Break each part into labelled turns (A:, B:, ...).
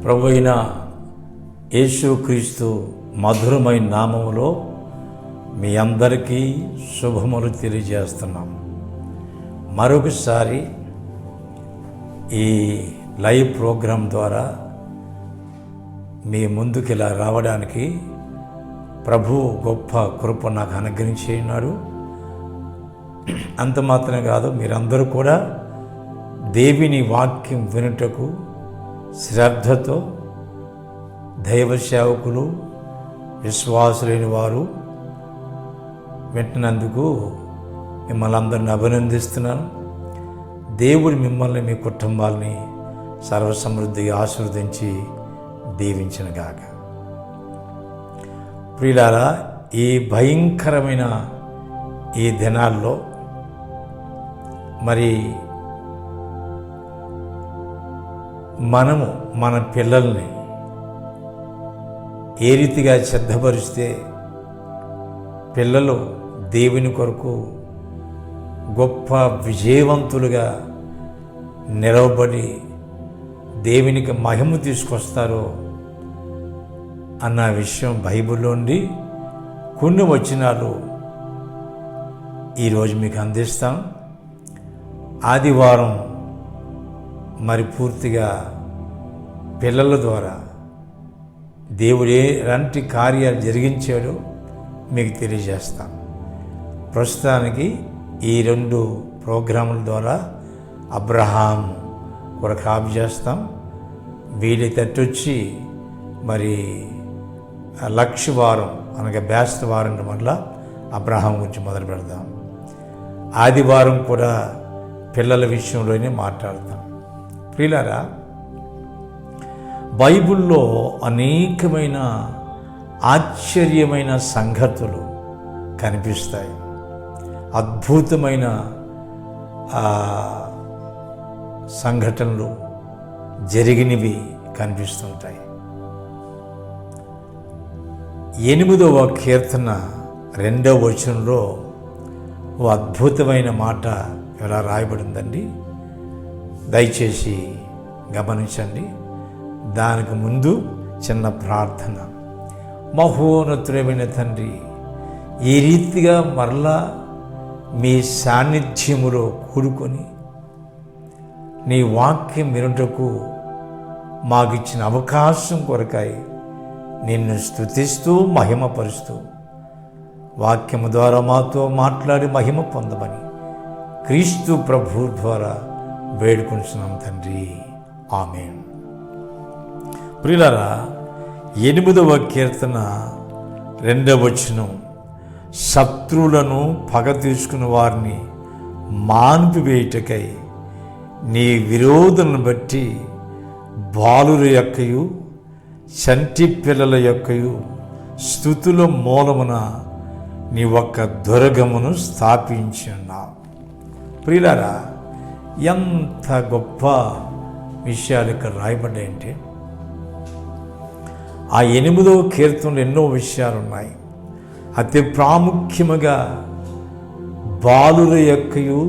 A: ప్రభు అయిన యేసుక్రీస్తు మధురమైన నామములో మీ అందరికీ శుభములు తెలియజేస్తున్నాం. మరొకసారి ఈ లైవ్ ప్రోగ్రాం ద్వారా మీ ముందుకు ఇలా రావడానికి ప్రభు గొప్ప కృప నాకు అనుగ్రహించి ఉన్నాడు. అంత మాత్రమే కాదు, మీరందరూ కూడా దేవుని వాక్యం వినుటకు శ్రద్ధతో దైవ సేవకులు విశ్వాసులైన వారు వింటున్నందుకు మిమ్మల్ని అందరిని అభినందిస్తున్నాను. దేవుడు మిమ్మల్ని మీ కుటుంబాలని సర్వసమృద్ధిగా ఆశీర్వదించి దీవించునుగాక. ప్రియులారా, ఈ భయంకరమైన ఈ దినాల్లో మరి మనము మన పిల్లల్ని ఏ రీతిగా సిద్ధపరిస్తే పిల్లలు దేవుని కొరకు గొప్ప విజయవంతులుగా నిలవబడి దేవునికి మహిమ తీసుకొస్తారో అన్న విషయం బైబిల్లోండి కొన్ని వచనాలు ఈరోజు మీకు అందిస్తాం. ఆదివారం మరి పూర్తిగా పిల్లల ద్వారా దేవుడు ఎలాంటి కార్యాలు జరిగించాడో మీకు తెలియజేస్తాం. ప్రస్తుతానికి ఈ 2 ప్రోగ్రాముల ద్వారా అబ్రహాం కొరకు ఆఫ్ చేస్తాం. వీలైతే వచ్చి మరి లక్షవారం అనగా బేస్త వారం వల్ల అబ్రహాం గురించి మొదలు పెడదాం. ఆదివారం కూడా పిల్లల విషయంలోనే మాట్లాడతాం. ప్రియులారా, బైబిల్లో అనేకమైన ఆశ్చర్యమైన సంగతులు కనిపిస్తాయి. అద్భుతమైన సంఘటనలు జరిగినవి కనిపిస్తుంటాయి. 8వ కీర్తన 2వ వచనంలో ఓ అద్భుతమైన మాట ఇలా రాయబడిందండి. దయచేసి గమనించండి. దానికి ముందు చిన్న ప్రార్థన. మహోన్నతుడైన తండ్రి, ఈ రీతిగా మరలా మీ సాన్నిధ్యములో కూడుకొని నీ వాక్యం వినుటకు మాకిచ్చిన అవకాశం కొరకాయి నిన్ను స్తుతిస్తూ మహిమపరుస్తూ వాక్యము ద్వారా మాతో మాట్లాడి మహిమ పొందమని క్రీస్తు ప్రభు ద్వారా వేడుకుంటున్నాం తండ్రి. ఆమేన్. ప్రియులారా, 8వ కీర్తన 2వ వచనం, శత్రువులను పగ తీసుకున్న వారిని మాన్పివేయుటకై నీ విరోధులను బట్టి బాలుల యొక్కయు చంటి పిల్లల యొక్కయు స్తుతుల మూలమున నీ ఒక్క దుర్గమును స్థాపించి ఉన్నావు. ప్రియులారా, ఎంత గొప్ప విషయాలు ఇక్కడ రాయబడ్డాయంటే, ఆ 8వ కీర్తనలో ఎన్నో విషయాలు ఉన్నాయి. అతి ప్రాముఖ్యముగా బాలుల యొక్కయు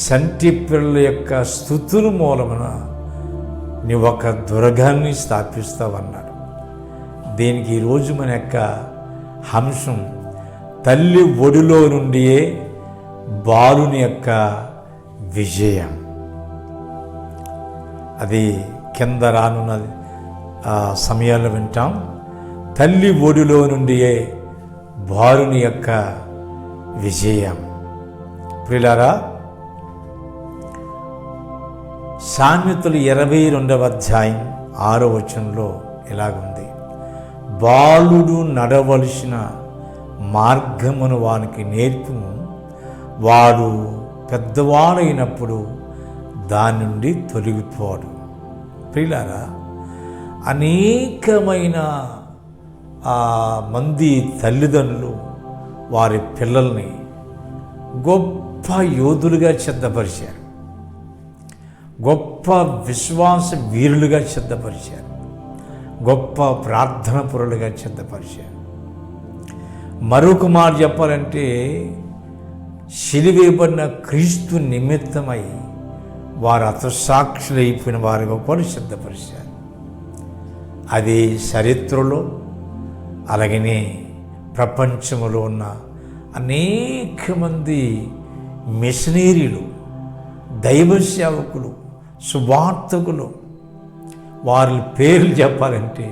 A: సంటి పిల్లల యొక్క స్తుతుల మూలమున నీ ఒక దుర్గాన్ని స్థాపిస్తావన్నాడు. దీనికి ఈరోజు మన యొక్క అంశం తల్లి ఒడిలో నుండియే బాలుని యొక్క విజయం. అది కింద రానున్న సమయాల్లో వింటాం. తల్లి ఒడిలో నుండియే బాలుని యొక్క విజయం. ప్రియులారా, సామెతలు 22వ అధ్యాయం 6వ వచనంలో ఇలాగుంది, బాలుడు నడవలసిన మార్గమును వానికి నేర్పుము, వాడు పెద్దవాడైనప్పుడు దాని నుండి తొలగిపోడు. ప్రియులారా, అనేకమైన మంది తల్లిదండ్రులు వారి పిల్లల్ని గొప్ప యోధులుగా సిద్ధపరిచారు, గొప్ప విశ్వాస వీరులుగా సిద్ధపరిచారు, గొప్ప ప్రార్థన పరులుగా సిద్ధపరిచారు. మరొక మాట చెప్పాలంటే, సిలువేయబడిన క్రీస్తు నిమిత్తమై వారు హతసాక్షులైపోయిన వారిగా కూడా సిద్ధపరిచారు. అది చరిత్రలో అలాగనే ప్రపంచంలో ఉన్న అనేక మంది మిషనరీలు, దైవ సేవకులు, సువార్తకులు, వారి పేర్లు చెప్పాలంటే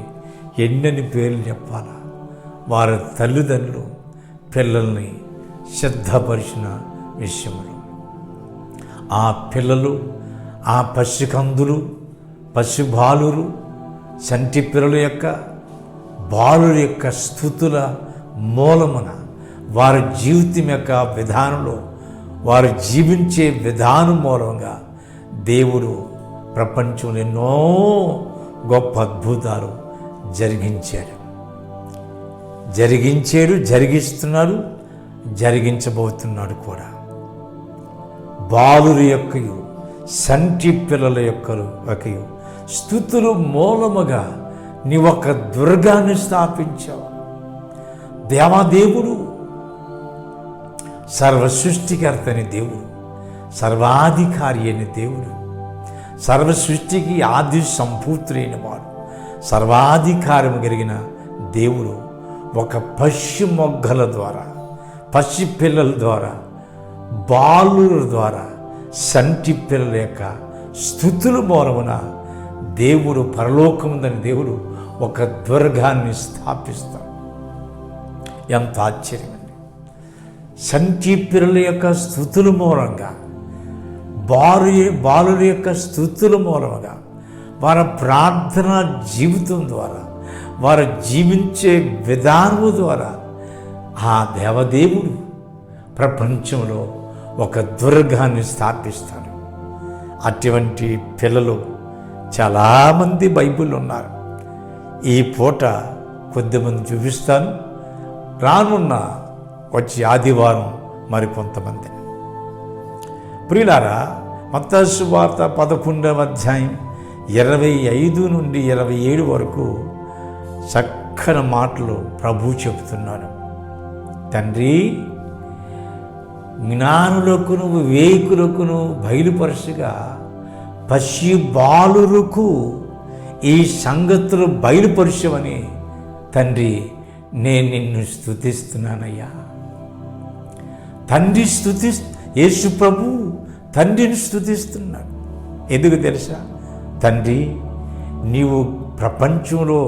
A: ఎన్నెన్ని పేర్లు చెప్పాలా. వారి తల్లిదండ్రులు పిల్లల్ని సిద్ధపరిచిన విషయంలో ఆ పిల్లలు, ఆ పసికందులు, పసిబాలురు, చంటి పిల్లల యొక్క బాలుల యొక్క స్థుతుల మూలమున వారి జీవితం యొక్క విధానంలో, వారు జీవించే విధానం మూలంగా దేవుడు ప్రపంచంలో ఎన్నో గొప్ప అద్భుతాలు జరిగించాడు, జరిగిస్తున్నాడు, జరిగించబోతున్నాడు కూడా. బాలుల యొక్కయు సంటి పిల్లల యొక్కయు స్తుతులు మూలముగా నీ ఒక దుర్గాన్ని స్థాపించావు. దేవాదేవుడు, సర్వ సృష్టికర్తని దేవుడు, సర్వాధికారి అయిన దేవుడు, సర్వ సృష్టికి ఆది సంపూర్తులైన వాడు, సర్వాధికారము కలిగిన దేవుడు ఒక పశు మొగ్గల ద్వారా, పసి పిల్లల ద్వారా, బాలుల ద్వారా, సంటి పిల్లల యొక్క స్తుతుల మూలమున దేవుడు, పరలోకముందని దేవుడు ఒక దుర్గాన్ని స్థాపిస్తాడు. ఎంత ఆశ్చర్యం అండి! సంటి పిల్లల యొక్క స్తుతుల మూలంగా, బాలుల యొక్క స్తుతుల మూలముగా, వారి ప్రార్థన జీవితం ద్వారా, వారు జీవించే విధానము ద్వారా ఆ దేవదేవుడు ప్రపంచంలో ఒక దుర్గాన్ని స్థాపిస్తాడు. అటువంటి పిల్లలు చాలామంది బైబిల్ ఉన్నారు. ఈ పూట కొద్దిమంది చూపిస్తాను, రానున్న వచ్చి ఆదివారం మరికొంతమంది. ప్రియులారా, మత్తయి సువార్త 11వ అధ్యాయం 25 నుండి 27 వరకు చక్కని మాటలు ప్రభు చెబుతున్నాడు. తండ్రి, జ్ఞానులకును వివేకులకును బయలుపరచుగా పసి బాలులకు ఈ సంగతులు బయలుపరచమని తండ్రి నేను నిన్ను స్తుతిస్తున్నానయ్యా. తండ్రి యేసు ప్రభు తండ్రిని స్తుతిస్తున్నాడు. ఎందుకు తెలుసా? తండ్రి, నీవు ప్రపంచంలో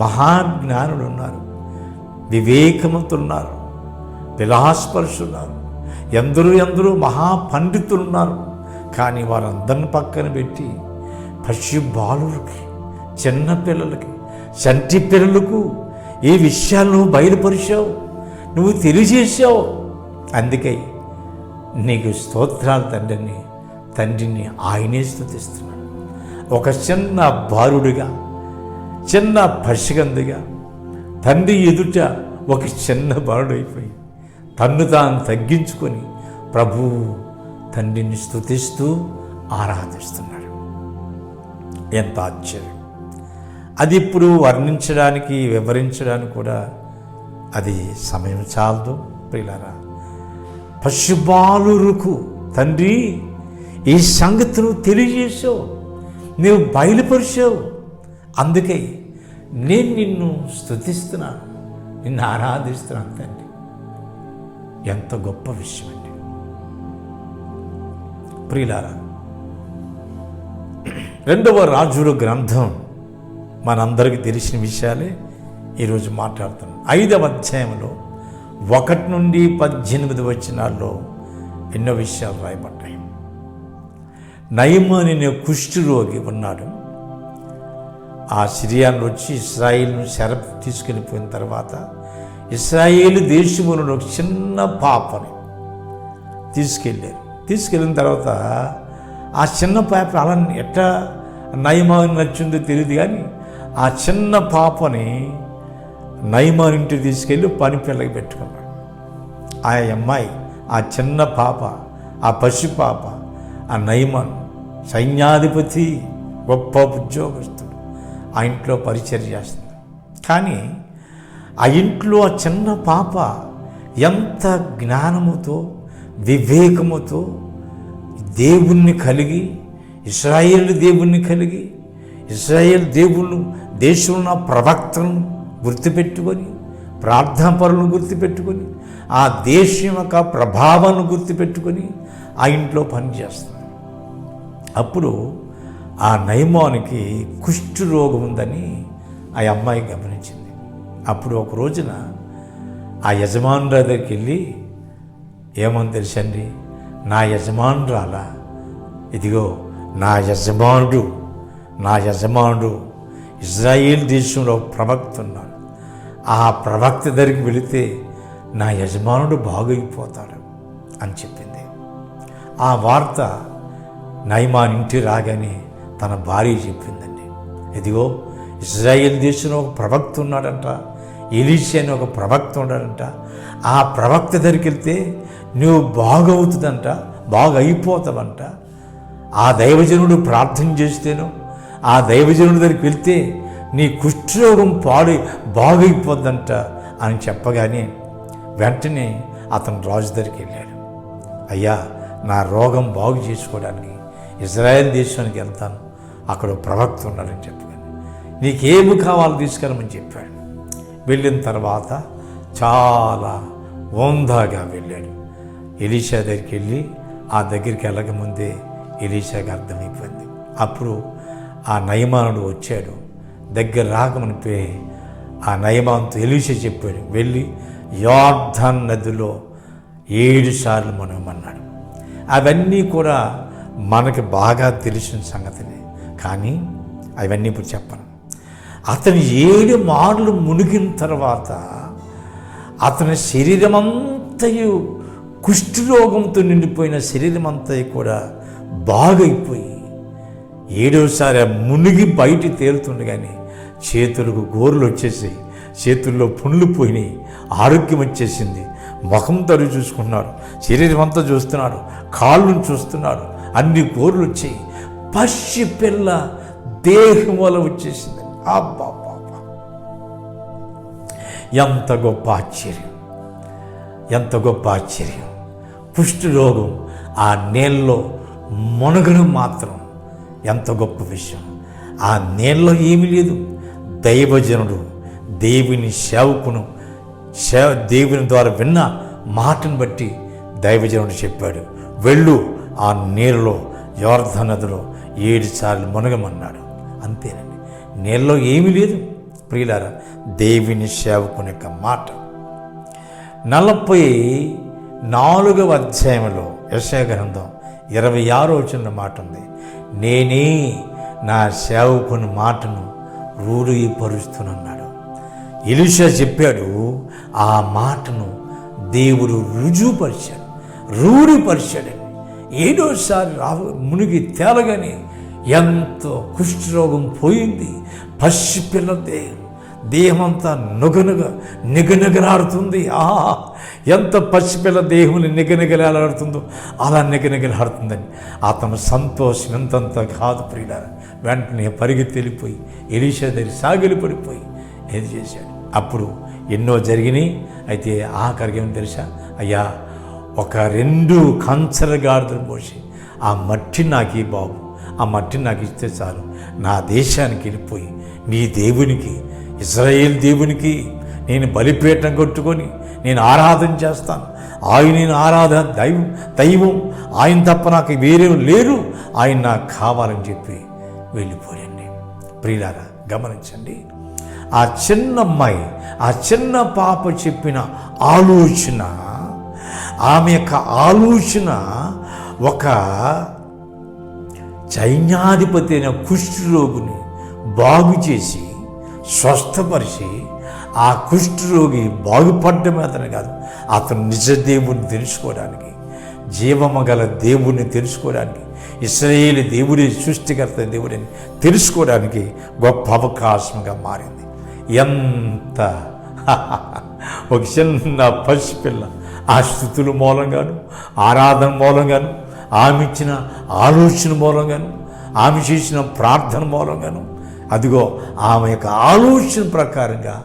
A: మహాజ్ఞానులు ఉన్నారు, వివేకవంతులున్నారు, విలాసపరుచున్నారు, ఎందరూ మహాపండితులు ఉన్నారు. కానీ వారందరిని పక్కన పెట్టి పసి బాలులకి, చిన్న పిల్లలకి, చంటి పిల్లలకు ఈ విషయాలను బయలుపరిచావు, నువ్వు తెలియజేశావు. అందుకే నీకు స్తోత్రాలు తండ్రిని ఆయనే స్తుతిస్తున్నాడు. ఒక చిన్న బాలుడిగా, చిన్న పసికందుగా తండ్రి ఎదుట ఒక చిన్న బాలుడైపోయి తన్ను తాను తగ్గించుకొని ప్రభువు తండ్రిని స్తుతిస్తూ ఆరాధిస్తున్నాడు. ఎంత ఆశ్చర్యం! అది ఇప్పుడు వర్ణించడానికి, వివరించడానికి కూడా అది సమయం చాలదు. ప్రియులారా, పశుబాలురకు తండ్రి ఈ సంగతులు తెలియజేసావు, నీవు బయలుపరిచావు. అందుకే నేను నిన్ను స్తుతిస్తున్నాను, నిన్ను ఆరాధిస్తున్నాను. తండ్రి, ఎంత గొప్ప విషయం అండి! ప్రియులారా, 2వ రాజుల గ్రంథం మనందరికీ తెలిసిన విషయాలే ఈరోజు మాట్లాడుతున్నాం. 5వ అధ్యాయంలో 1 నుండి 18 వచనాల్లో ఎన్నో విషయాలు రాయబడ్డాయి. నయమాను అనే కుష్ఠరోగి ఉన్నాడు. ఆ సిరియాను వచ్చి ఇశ్రాయేలును చెర తీసుకెళ్ళిపోయిన తర్వాత ఇశ్రాయేలు దేశంలో ఒక చిన్న పాపని తీసుకెళ్ళిన తర్వాత ఆ చిన్న పాప అలా ఎట్లా నయమాను నచ్చిందో తెలియదు, కానీ ఆ చిన్న పాపని నయమాను ఇంటికి తీసుకెళ్ళి పని పిల్లకి పెట్టుకున్నాడు. ఆ అమ్మాయి, ఆ చిన్న పాప, ఆ పసి పాప, ఆ నయమాను సైన్యాధిపతి, గొప్ప ఉద్యోగస్తుడు, ఆ ఇంట్లో పరిచర్య చేస్తుంది. కానీ ఆ ఇంట్లో ఆ చిన్న పాప ఎంత జ్ఞానముతో, వివేకముతో దేవుణ్ణి కలిగి, ఇశ్రాయేలు దేవుణ్ణి కలిగి, ఇశ్రాయేల్ దేశంలో ఉన్న ప్రవక్తలను గుర్తుపెట్టుకొని, ప్రార్థనాపరులను గుర్తుపెట్టుకొని, ఆ దేశం యొక్క ప్రభావాలను గుర్తుపెట్టుకొని ఆ ఇంట్లో పనిచేస్తుంది. అప్పుడు ఆ నయమానికి కుష్టు రోగం ఉందని ఆ అమ్మాయి గమనించింది. అప్పుడు ఒక రోజున ఆ యజమానుల దగ్గరికి వెళ్ళి, ఏమని తెలుసండి, నా యజమానురాల, ఇదిగో నా యజమానుడు ఇజ్రాయేల్ దేశంలో ప్రవక్త ఉన్నాడు, ఆ ప్రవక్త దగ్గరికి వెళితే నా యజమానుడు బాగైపోతాడు అని చెప్పింది. ఆ వార్త నయమాన్ ఇంటి రాగానే తన భార్య చెప్పిందండి, ఇదిగో ఇజ్రాయేల్ దేశంలో ఒక ప్రవక్త ఉన్నాడంట, ఎలీషా అని ఒక ప్రవక్త ఉన్నాడంట, ఆ ప్రవక్త దగ్గరికి వెళ్తే నువ్వు బాగవుతుందంట, బాగా అయిపోతావంట, ఆ దైవజనుడు ప్రార్థన చేస్తేను ఆ దైవజనుడి దగ్గరికి వెళ్తే నీ కుష్ఠరోగం బాగైపోద్దంట అని చెప్పగానే వెంటనే అతను రాజు దగ్గరికి వెళ్ళాడు. అయ్యా, నా రోగం బాగు చేసుకోవడానికి ఇజ్రాయెల్ దేశానికి వెళ్తాను, అక్కడ ప్రవక్త ఉన్నాడని చెప్పగానే నీకేమి కావాలో తీసుకెళ్ళమని చెప్పాడు. వెళ్ళిన తర్వాత చాలా ఓందాగా వెళ్ళాడు. ఎలీషా దగ్గరికి వెళ్ళి ఆ దగ్గరికి వెళ్ళకముందే ఎలీషాకి అర్థమైపోయింది. అప్పుడు ఆ నయమానుడు వచ్చాడు. దగ్గర రాకమునిపే ఆ నయమానుతో ఎలీషా చెప్పాడు, వెళ్ళి యోర్దాను నదిలో 7 సార్లు మునగమన్నాడు. అవన్నీ కూడా మనకి బాగా తెలిసిన సంగతులే, కానీ అవన్నీ ఇప్పుడు చెప్పను. అతను 7 మార్లు మునిగిన తర్వాత అతని శరీరమంతయు కుష్ఠరోగంతో నిండిపోయిన శరీరమంతా కూడా బాగైపోయి 7వసారి మునిగి బయట తేలుతుండగానే చేతులకు గోర్లు వచ్చేసి, చేతుల్లో పుండ్లు పోయినాయి, ఆరోగ్యం వచ్చేసింది. ముఖం తడి చూసుకున్నాడు, శరీరం అంతా చూస్తున్నాడు, కాళ్ళను చూస్తున్నాడు, అన్ని గోర్లు వచ్చాయి, పసి పిల్ల దేహం వల్ల వచ్చేసింది. అబ్బా, ఎంత గొప్ప ఆశ్చర్యం, ఎంత గొప్ప ఆశ్చర్యం. కుష్ఠరోగం ఆ నీళ్ళలో మునగడం మాత్రం ఎంత గొప్ప విషయం. ఆ నీళ్ళలో ఏమీ లేదు, దైవజనుడు దేవుని సేవకును దేవుని ద్వారా విన్న మాటను బట్టి దైవజనుడు చెప్పాడు, వెళ్ళు ఆ నీళ్ళలో యోర్దాను నదిలో 7 సార్లు మునగమన్నాడు. అంతేనండి, నీళ్ళలో ఏమీ లేదు ప్రియులారా. దేవుని సేవకుని యొక్క మాట 44వ అధ్యాయంలో యెషయా గ్రంథం 26వ వచనం మాట ఉంది, నేనే నా సేవకుని మాటను రూఢీపరుస్తున్నాడు. ఎలీషా చెప్పాడు, ఆ మాటను దేవుడు రూఢీపరిచాడని. 7వసారి మునిగి తేలగానే ఎంతో కుష్ఠరోగం పోయింది. పసిపిల్ల దేహమంతా నిగనిగలాడుతుంది. ఎంత పసిపిల్ల దేవుని నిగనిగలాడుతుందో అలా నిగనిగలాడుతుందని అతను సంతోషం ఎంతంత కాదు ప్రియులారా. వెంటనే పరిగెత్తి వెళ్ళిపోయి ఎలీషా దగ్గర సాగిలి పడిపోయి ఏది చేశాడు. అప్పుడు ఎన్నో జరిగినాయి. అయితే ఆఖరికి ఏమని తెలుసా, అయ్యా, ఒక 2 కంచర గాడిదలు పోసి ఆ మట్టి నాకు ఈ బాబు, ఆ మట్టిని నాకు ఇస్తే చాలు, నా దేశానికి వెళ్ళిపోయి నీ దేవునికి, ఇజ్రాయేల్ దేవునికి నేను బలిపీఠం కట్టుకొని నేను ఆరాధన చేస్తాను. ఆయన ఆరాధన దైవం ఆయన తప్ప నాకు వేరే లేరు, ఆయన నాకు కావాలని చెప్పి వెళ్ళిపోయండి. ప్రియులారా గమనించండి, ఆ చిన్న అమ్మాయి, ఆ చిన్న పాప చెప్పిన ఆలోచన, ఆమె యొక్క ఆలోచన ఒక సైన్యాధిపతి అయిన కుష్ఠరోగిని బాగు చేసి స్వస్థపరిచి, ఆ కుష్ఠరోగి బాగుపడటమే అతను కాదు, అతను నిజ దేవుని తెలుసుకోవడానికి, జీవము గల దేవుణ్ణి తెలుసుకోవడానికి, ఇశ్రాయేలు దేవుడి సృష్టికర్త దేవుడిని తెలుసుకోవడానికి గొప్ప అవకాశంగా మారింది. ఎంత ఒక చిన్న పసిపిల్ల ఆ స్థుతుల మూలంగాను, ఆరాధన మూలంగాను, ఆమె ఇచ్చిన ఆలోచన మూలంగాను, ఆమె చేసిన ప్రార్థన మూలంగాను, అదిగో ఆమె యొక్క ఆలోచన ప్రకారంగా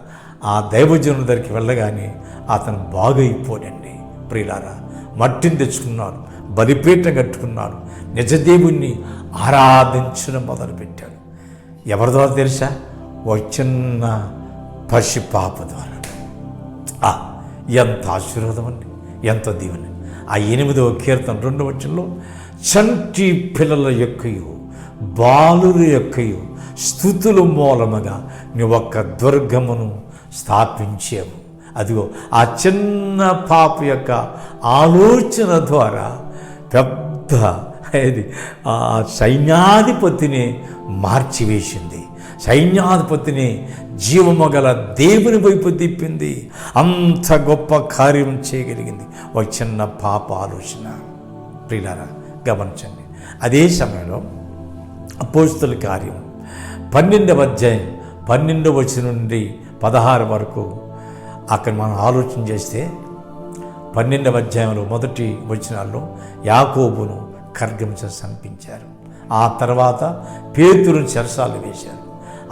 A: ఆ దైవజనుడి దగ్గరికి వెళ్ళగానే అతను బాగైపోడండి. ప్రియులారా, మట్టిని తెచ్చుకున్నాడు, బలిపీఠం కట్టుకున్నాడు, నిజదేవుణ్ణి ఆరాధించడం మొదలుపెట్టాడు. ఎవరి ద్వారా తెలుసా? ఒక చిన్న పసి పాప ద్వారా ఎంత ఆశీర్వాదం అండి, ఎంత దీవెన. ఆ 8వ కీర్తన 2వ వచనంలో చంటి పిల్లల యొక్కయు బాలుల యొక్కయు స్తుతుల మూలముగా నీ ఒక్క దుర్గమును స్థాపించావు. అదిగో ఆ చిన్న పాప యొక్క ఆలోచన ద్వారా పెద్ద ఆ సైన్యాధిపతిని మార్చివేసింది. సైన్యాధిపతిని జీవము గల దేవుని వైపు తిప్పింది. అంత గొప్ప కార్యం చేయగలిగింది ఒక చిన్న పాప ఆలోచన. ప్రియులారా గమనించండి. అదే సమయంలో అపోస్తల కార్యం 12వ అధ్యాయం 12వ వచనం నుండి 16 వరకు అక్కడ మనం ఆలోచన చేస్తే 12వ అధ్యాయంలో మొదటి వచనాల్లో యాకోబును ఖడ్గంతో చంపించారు. ఆ తర్వాత పేతురును చెరసాలు వేశారు.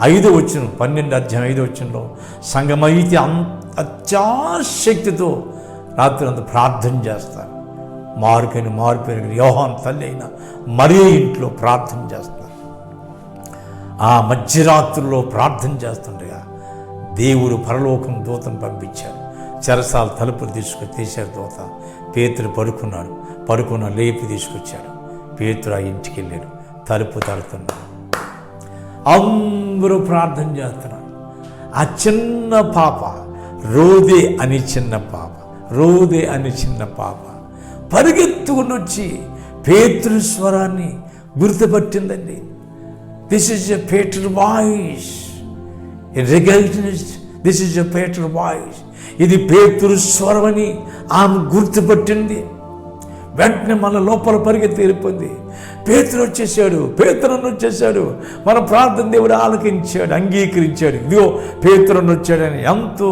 A: 5వ వచనం 12వ అధ్యాయం 5వ వచనంలో సంగమైతే అత్యాశక్తితో రాత్రి అంతా ప్రార్థన చేస్తారు. మారుపేరు యోహాను తల్లి అయిన మరియ ఇంట్లో ప్రార్థన చేస్తారు. ఆ మధ్యరాత్రుల్లో ప్రార్థన చేస్తుండగా దేవుడు పరలోకం దూతను పంపించాడు. చెరసాల తలుపులు తీశారు. దూత పేతురు పడుకున్న లేపి తీసుకొచ్చాడు. పేతురు ఆ ఇంటికి వెళ్ళాడు. తలుపు తడుతున్నాడు. అందరూ ప్రార్థన చేస్తున్నారు. ఆ చిన్న పాప రోదే అని చిన్న పాప పరిగెత్తుకుని వచ్చి పేతురు స్వరాన్ని గుర్తుపట్టిందండి. This is a Peter voice. This is a Peter voice. ఇది పేతురు స్వరం అని ఆమె గుర్తుపట్టింది. వెంటనే మన లోపల పరిగెత్తి వెళ్ళిపోయింది. పేతురు వచ్చేసాడు, మన ప్రార్థన దేవుడు ఆలకించాడు, అంగీకరించాడు. ఇదిగో పేతురు వచ్చాడని ఎంతో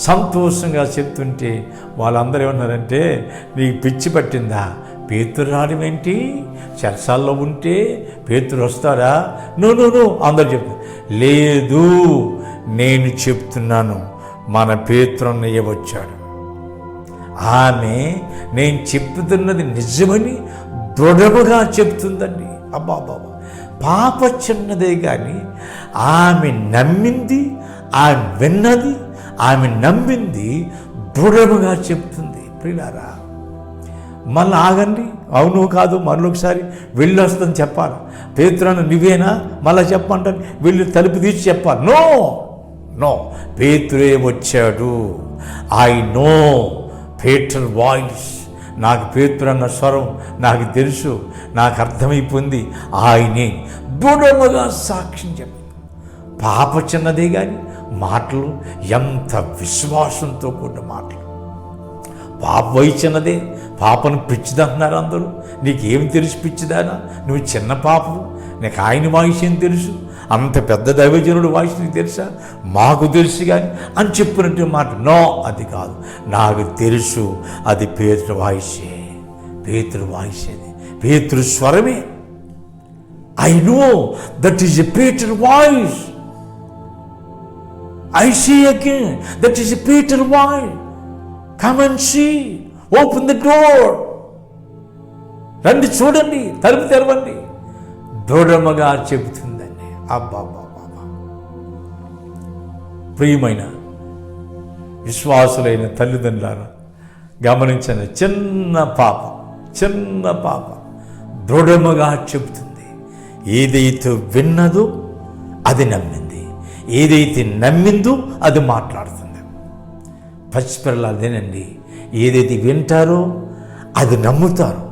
A: సంతోషంగా చెప్తుంటే వాళ్ళందరూ ఏమన్నారంటే, నీకు పిచ్చి పట్టిందా? పేతురు రావడం ఏంటి? చెరసాల్లో ఉంటే పేతురు వస్తాడా? నో అందరు చెప్తారు. లేదు, నేను చెప్తున్నాను, మన పేతురన్నయ్య వచ్చాడు. ఆమె నేను చెప్తున్నది నిజమని దృఢముగా చెప్తుందండి. అబ్బా పాప చిన్నదే కానీ ఆమె నమ్మింది, ఆమె విన్నది, ఆమె నమ్మింది దృఢముగా చెప్తుంది. ప్రియులారా మళ్ళీ ఆగండి, అవును కాదు మరొకసారి వెళ్ళి వస్తుందని చెప్పాలి. పేతురన్న నువ్వేనా మళ్ళీ చెప్పంటాను, వెళ్ళి తలుపు తీసి చెప్పాలి. నో పేతురే వచ్చాడు. I know Peter voice. నాకు పేతురన్న స్వరం నాకు తెలుసు, నాకు అర్థమైపోయింది. ఆయనే దృఢముగా సాక్ష్యం చెప్పింది. పాప చిన్నదే కానీ మాటలు ఎంత విశ్వాసంతో కూడిన మాటలు. పాప వయసు చిన్నదే, పాపను పిచ్చిదంటున్నారు అందరూ. నీకేం తెలుసు పిచ్చిదానా? నువ్వు చిన్న పాపము, నీకు ఆయన వాయిస్ ఏం తెలుసు? అంత పెద్ద దైవజనుడు వాయిస్ నీకు తెలుసా? మాకు తెలుసు కానీ అని చెప్పినట్టు మాట. నో, అది కాదు, నాకు తెలుసు, అది పేతురు వాయిసే. పేతురు స్వరమే. I know that is a Peter voice. I see again that is a Peter voice. Come and see, open the door. రండి చూడండి, తలుపు తెరవండి. దృఢముగా చెబుతుందండి. అబ్బా ప్రియమైన విశ్వాసులైన తల్లిదండ్రులారా గమనించండి. చిన్న పాప దృఢముగా చెబుతుంది. ఏదైతే విన్నదో అది నమ్మింది, ఏదైతే నమ్మిందో అది మాట్లాడుతుంది. పసిపిల్లలు అదేనండి, ఏదైతే వింటారో అది నమ్ముతారు,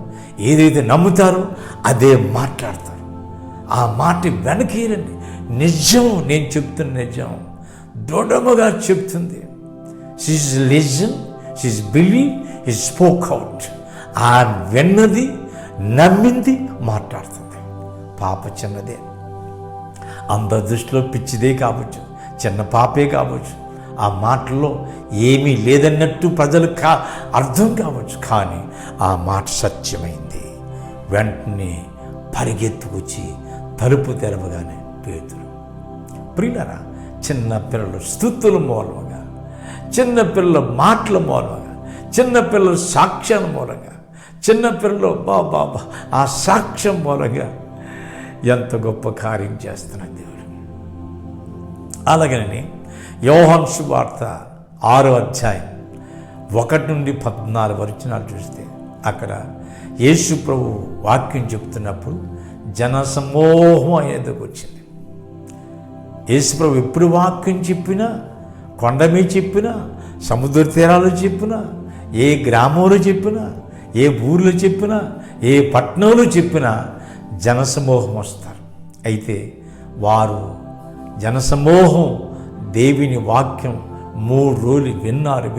A: ఏదైతే నమ్ముతారో అదే మాట్లాడతారు. ఆ మాట వెనకేరండి. నిజం, నేను చెప్తున్న నిజం దృఢముగా చెప్తుంది. She is listen, she is believe, he spoke out. ఆ విన్నది, నమ్మింది, మాట్లాడుతుంది. పాప చిన్నదే, అందరి దృష్టిలో పిచ్చిదే కావచ్చు, చిన్న పాపే కావచ్చు. ఆ మాటల్లో ఏమీ లేదన్నట్టు ప్రజలకు అర్థం కావచ్చు, కానీ ఆ మాట సత్యమైంది. వెంటనే పరిగెత్తుకొచ్చి తలుపు తెరవగానే పేతురు. ప్రియులారా చిన్న పిల్లలు స్తుతుల మూలంగా, చిన్న పిల్లల మాటల మూలంగా, చిన్న పిల్లల సాక్ష్యం మూలంగా, చిన్న పిల్లలు బాబా ఆ సాక్ష్యం మూలంగా ఎంత గొప్ప కార్యం చేస్తున్న దేవుడు. అలాగని యోహాను సువార్త 6వ అధ్యాయం 1 నుండి 14 వచనాలు చూస్తే అక్కడ యేసు ప్రభు వాక్యం చెప్తున్నప్పుడు జనసమూహం ఆయన ఎదురుకు వచ్చింది. యేసు ప్రభు ఎప్పుడు వాక్యం చెప్పినా, కొండ మీద చెప్పినా, సముద్ర తీరాలు చెప్పినా, ఏ గ్రామంలో చెప్పినా, ఏ ఊర్లో చెప్పినా, ఏ పట్టణంలో చెప్పినా జనసమూహం వస్తారు. అయితే వారు జనసమూహం దేవుని వాక్యం 3 రోజులు విన్నారు.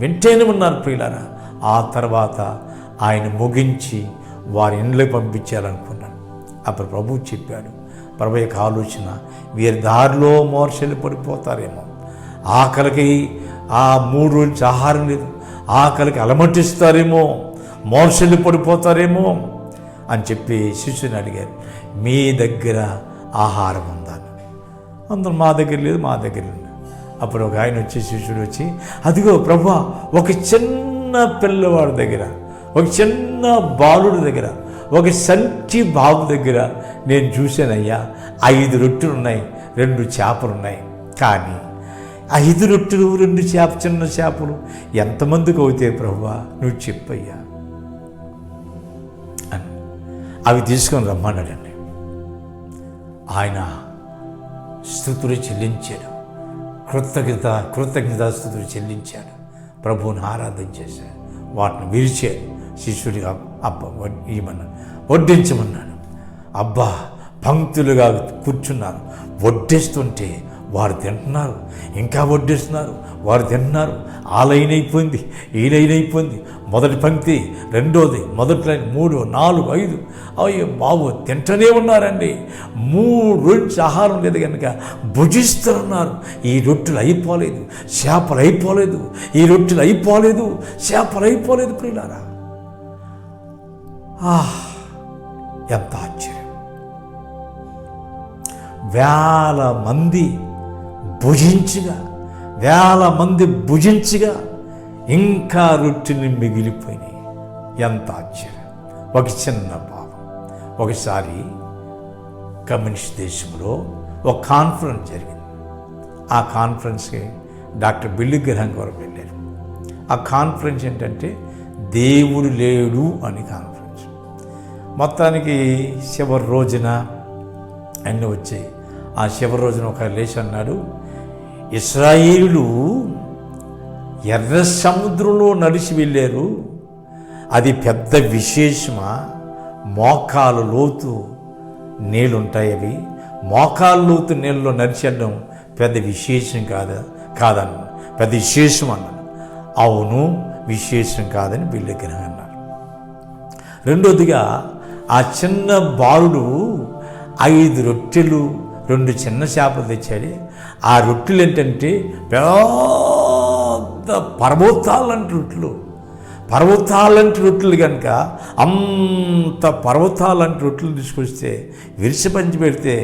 A: వింటేనే ఉన్నారు ప్రియులారా. ఆ తర్వాత ఆయన ముగించి వారి ఇండ్లకు పంపించాలనుకున్నాడు. అప్పుడు ప్రభువు చెప్పాడు, ప్రభు యొక్క ఆలోచన, వీరి దారిలో మోర్షలు పడిపోతారేమో, ఆకలికి ఆ 3 రోజులు ఆహారం లేదు, ఆకలికి అలమటిస్తారేమో, మోర్షలు పడిపోతారేమో అని చెప్పి శిష్యుని అడిగారు, మీ దగ్గర ఆహారం ఉందా? అందరూ మా దగ్గర లేదు, మా దగ్గర లేదు. అప్పుడు ఒక ఆయన వచ్చి, శిష్యుడు వచ్చి, అదిగో ప్రభువా, ఒక చిన్న పిల్లవాడి దగ్గర, ఒక చిన్న బాలుడి దగ్గర, ఒక సంచి బాబు దగ్గర నేను చూశానయ్యా, 5 రొట్టెలు ఉన్నాయి, 2 చేపలు ఉన్నాయి. కానీ 5 రొట్టెలు 2 చిన్న చేపలు ఎంతమందికి అవుతాయి ప్రభువా, నువ్వు చెప్పయ్యా అని. అవి తీసుకొని రమ్మన్నాడండి. ఆయన స్తుతులు చెల్లించాడు, కృతజ్ఞతాస్తుతులు చెల్లించాడు, ప్రభువుని ఆరాధన చేశాడు. వాటిని విరిచాడు, శిష్యుడిగా ఇవ్వమన్నాడు, వడ్డించమన్నాడు. అబ్బా, పంక్తులుగా కూర్చున్నారు, వడ్డిస్తుంటే వారు తింటున్నారు, ఇంకా వడ్డిస్తున్నారు, వారు తింటున్నారు. ఆ లైన్ అయిపోయింది, ఈ లైన్ అయిపోయింది, మొదటి పంక్తి, రెండోది, మొదటి లైన్, 3, 4, 5. అయ్యో బాబు, తింటూనే ఉన్నారండి. 3 రోజులు ఆహారం లేదు కనుక భుజిస్తున్నారు. ఈ రొట్టెలు అయిపోలేదు, చేపలు అయిపోలేదు, ఈ రొట్టెలు అయిపోలేదు, చేపలు అయిపోలేదు ప్రియులారా. ఎంత ఆశ్చర్యం! వేల మంది భుజించగా ఇంకా రొట్టెలు మిగిలిపోయినాయి. ఎంత ఆశ్చర్యం! ఒక చిన్న పాపం. ఒకసారి కమ్యూనిస్ట్ దేశంలో ఒక కాన్ఫరెన్స్ జరిగింది. ఆ కాన్ఫరెన్స్కి డాక్టర్ బిల్లి గ్రహం గారు వెళ్ళారు. ఆ కాన్ఫరెన్స్ ఏంటంటే దేవుడు లేడు అని కాన్ఫరెన్స్. మొత్తానికి చివరి రోజున అన్నీ వచ్చాయి. ఆ చివరి రోజున ఒక లేచి అన్నాడు, ఇశ్రాయేలు ఎర్ర సముద్రంలో నడిచి వెళ్ళారు, అది పెద్ద విశేషమా? మోకాలు లోతు నీళ్ళుంటాయి, అవి మోకాలు లోతు నీళ్ళలో నడిచడం పెద్ద విశేషం కాదన్న, పెద్ద విశేషం అన్నాడు. అవును, విశేషం కాదని బిల్లి గ్రహం అన్నారు. రెండోదిగా ఆ చిన్న బాలుడు 5 రొట్టెలు 2 చిన్న చేపలు తెచ్చాడు. ఆ రొట్టెలు ఏంటంటే పెద్ద పర్వతాలంటి రొట్టెలు కనుక అంత పర్వతాలంటి రొట్టెలు తీసుకొస్తే విరిచి పంచి పెడితే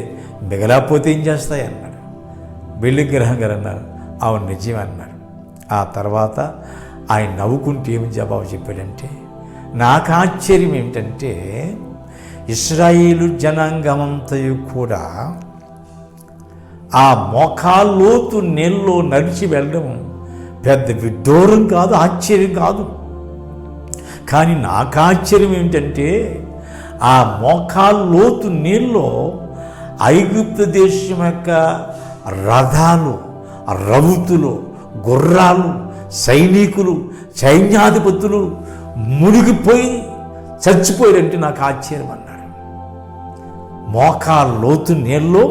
A: మిగలాపోతే ఏం చేస్తాయి అన్నాడు. బిల్లి గ్రహం గారు అన్నారు, అవును నిజమే అన్నాడు. ఆ తర్వాత ఆయన నవ్వుకుంటూ ఏమి జవాబు చెప్పాడంటే, నాకు ఆశ్చర్యం ఏమిటంటే ఇశ్రాయేలు జనాంగమంతయు కూడా ఆ మోకాల్లోతు నీళ్ళలో నడిచి వెళ్ళడం పెద్ద విడ్డూరం కాదు, ఆశ్చర్యం కాదు. కానీ నాకు ఆశ్చర్యం ఏమిటంటే ఆ మోకాల్లోతు నీళ్ళలో ఐగుప్తు దేశం యొక్క రథాలు, రౌతులు, గుర్రాలు, సైనికులు, సైన్యాధిపతులు మునిగిపోయి చచ్చిపోయారంటే నాకు ఆశ్చర్యం అన్నాడు. మోకాల్లోతు నీళ్ళలో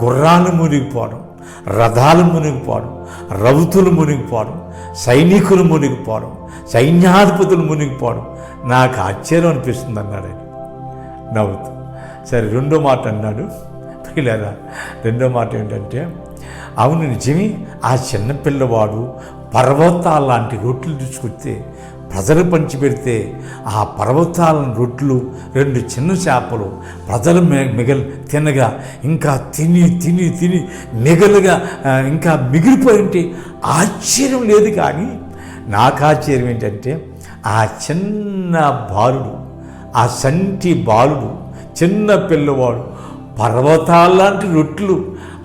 A: గుర్రాలు మునిగిపోవడం, రథాలు మునిగిపోవడం, రౌతులు మునిగిపోవడం, సైనికులు మునిగిపోవడం, సైన్యాధిపతులు మునిగిపోవడం నాకు ఆశ్చర్యం అనిపిస్తుంది అన్నాడు ఆయన నవ్వుతూ. సరే, రెండో మాట అన్నాడు. పిల్లరా, రెండో మాట ఏంటంటే, అవును నిజమే, ఆ చిన్నపిల్లవాడు పర్వతాల లాంటి రొట్టెలు తీసుకొస్తే ప్రజలు పంచిపెడితే ఆ పర్వతాలను రొట్టెలు 2 చిన్న చేపలు ప్రజలు తినగా ఇంకా తిని మిగలుగా ఇంకా మిగిలిపోయింటే ఆశ్చర్యం లేదు. కానీ నాకు ఆశ్చర్యం ఏంటంటే ఆ చిన్న బాలుడు, ఆ సంటి బాలుడు, చిన్న పిల్లవాడు పర్వతాల లాంటి రొట్టెలు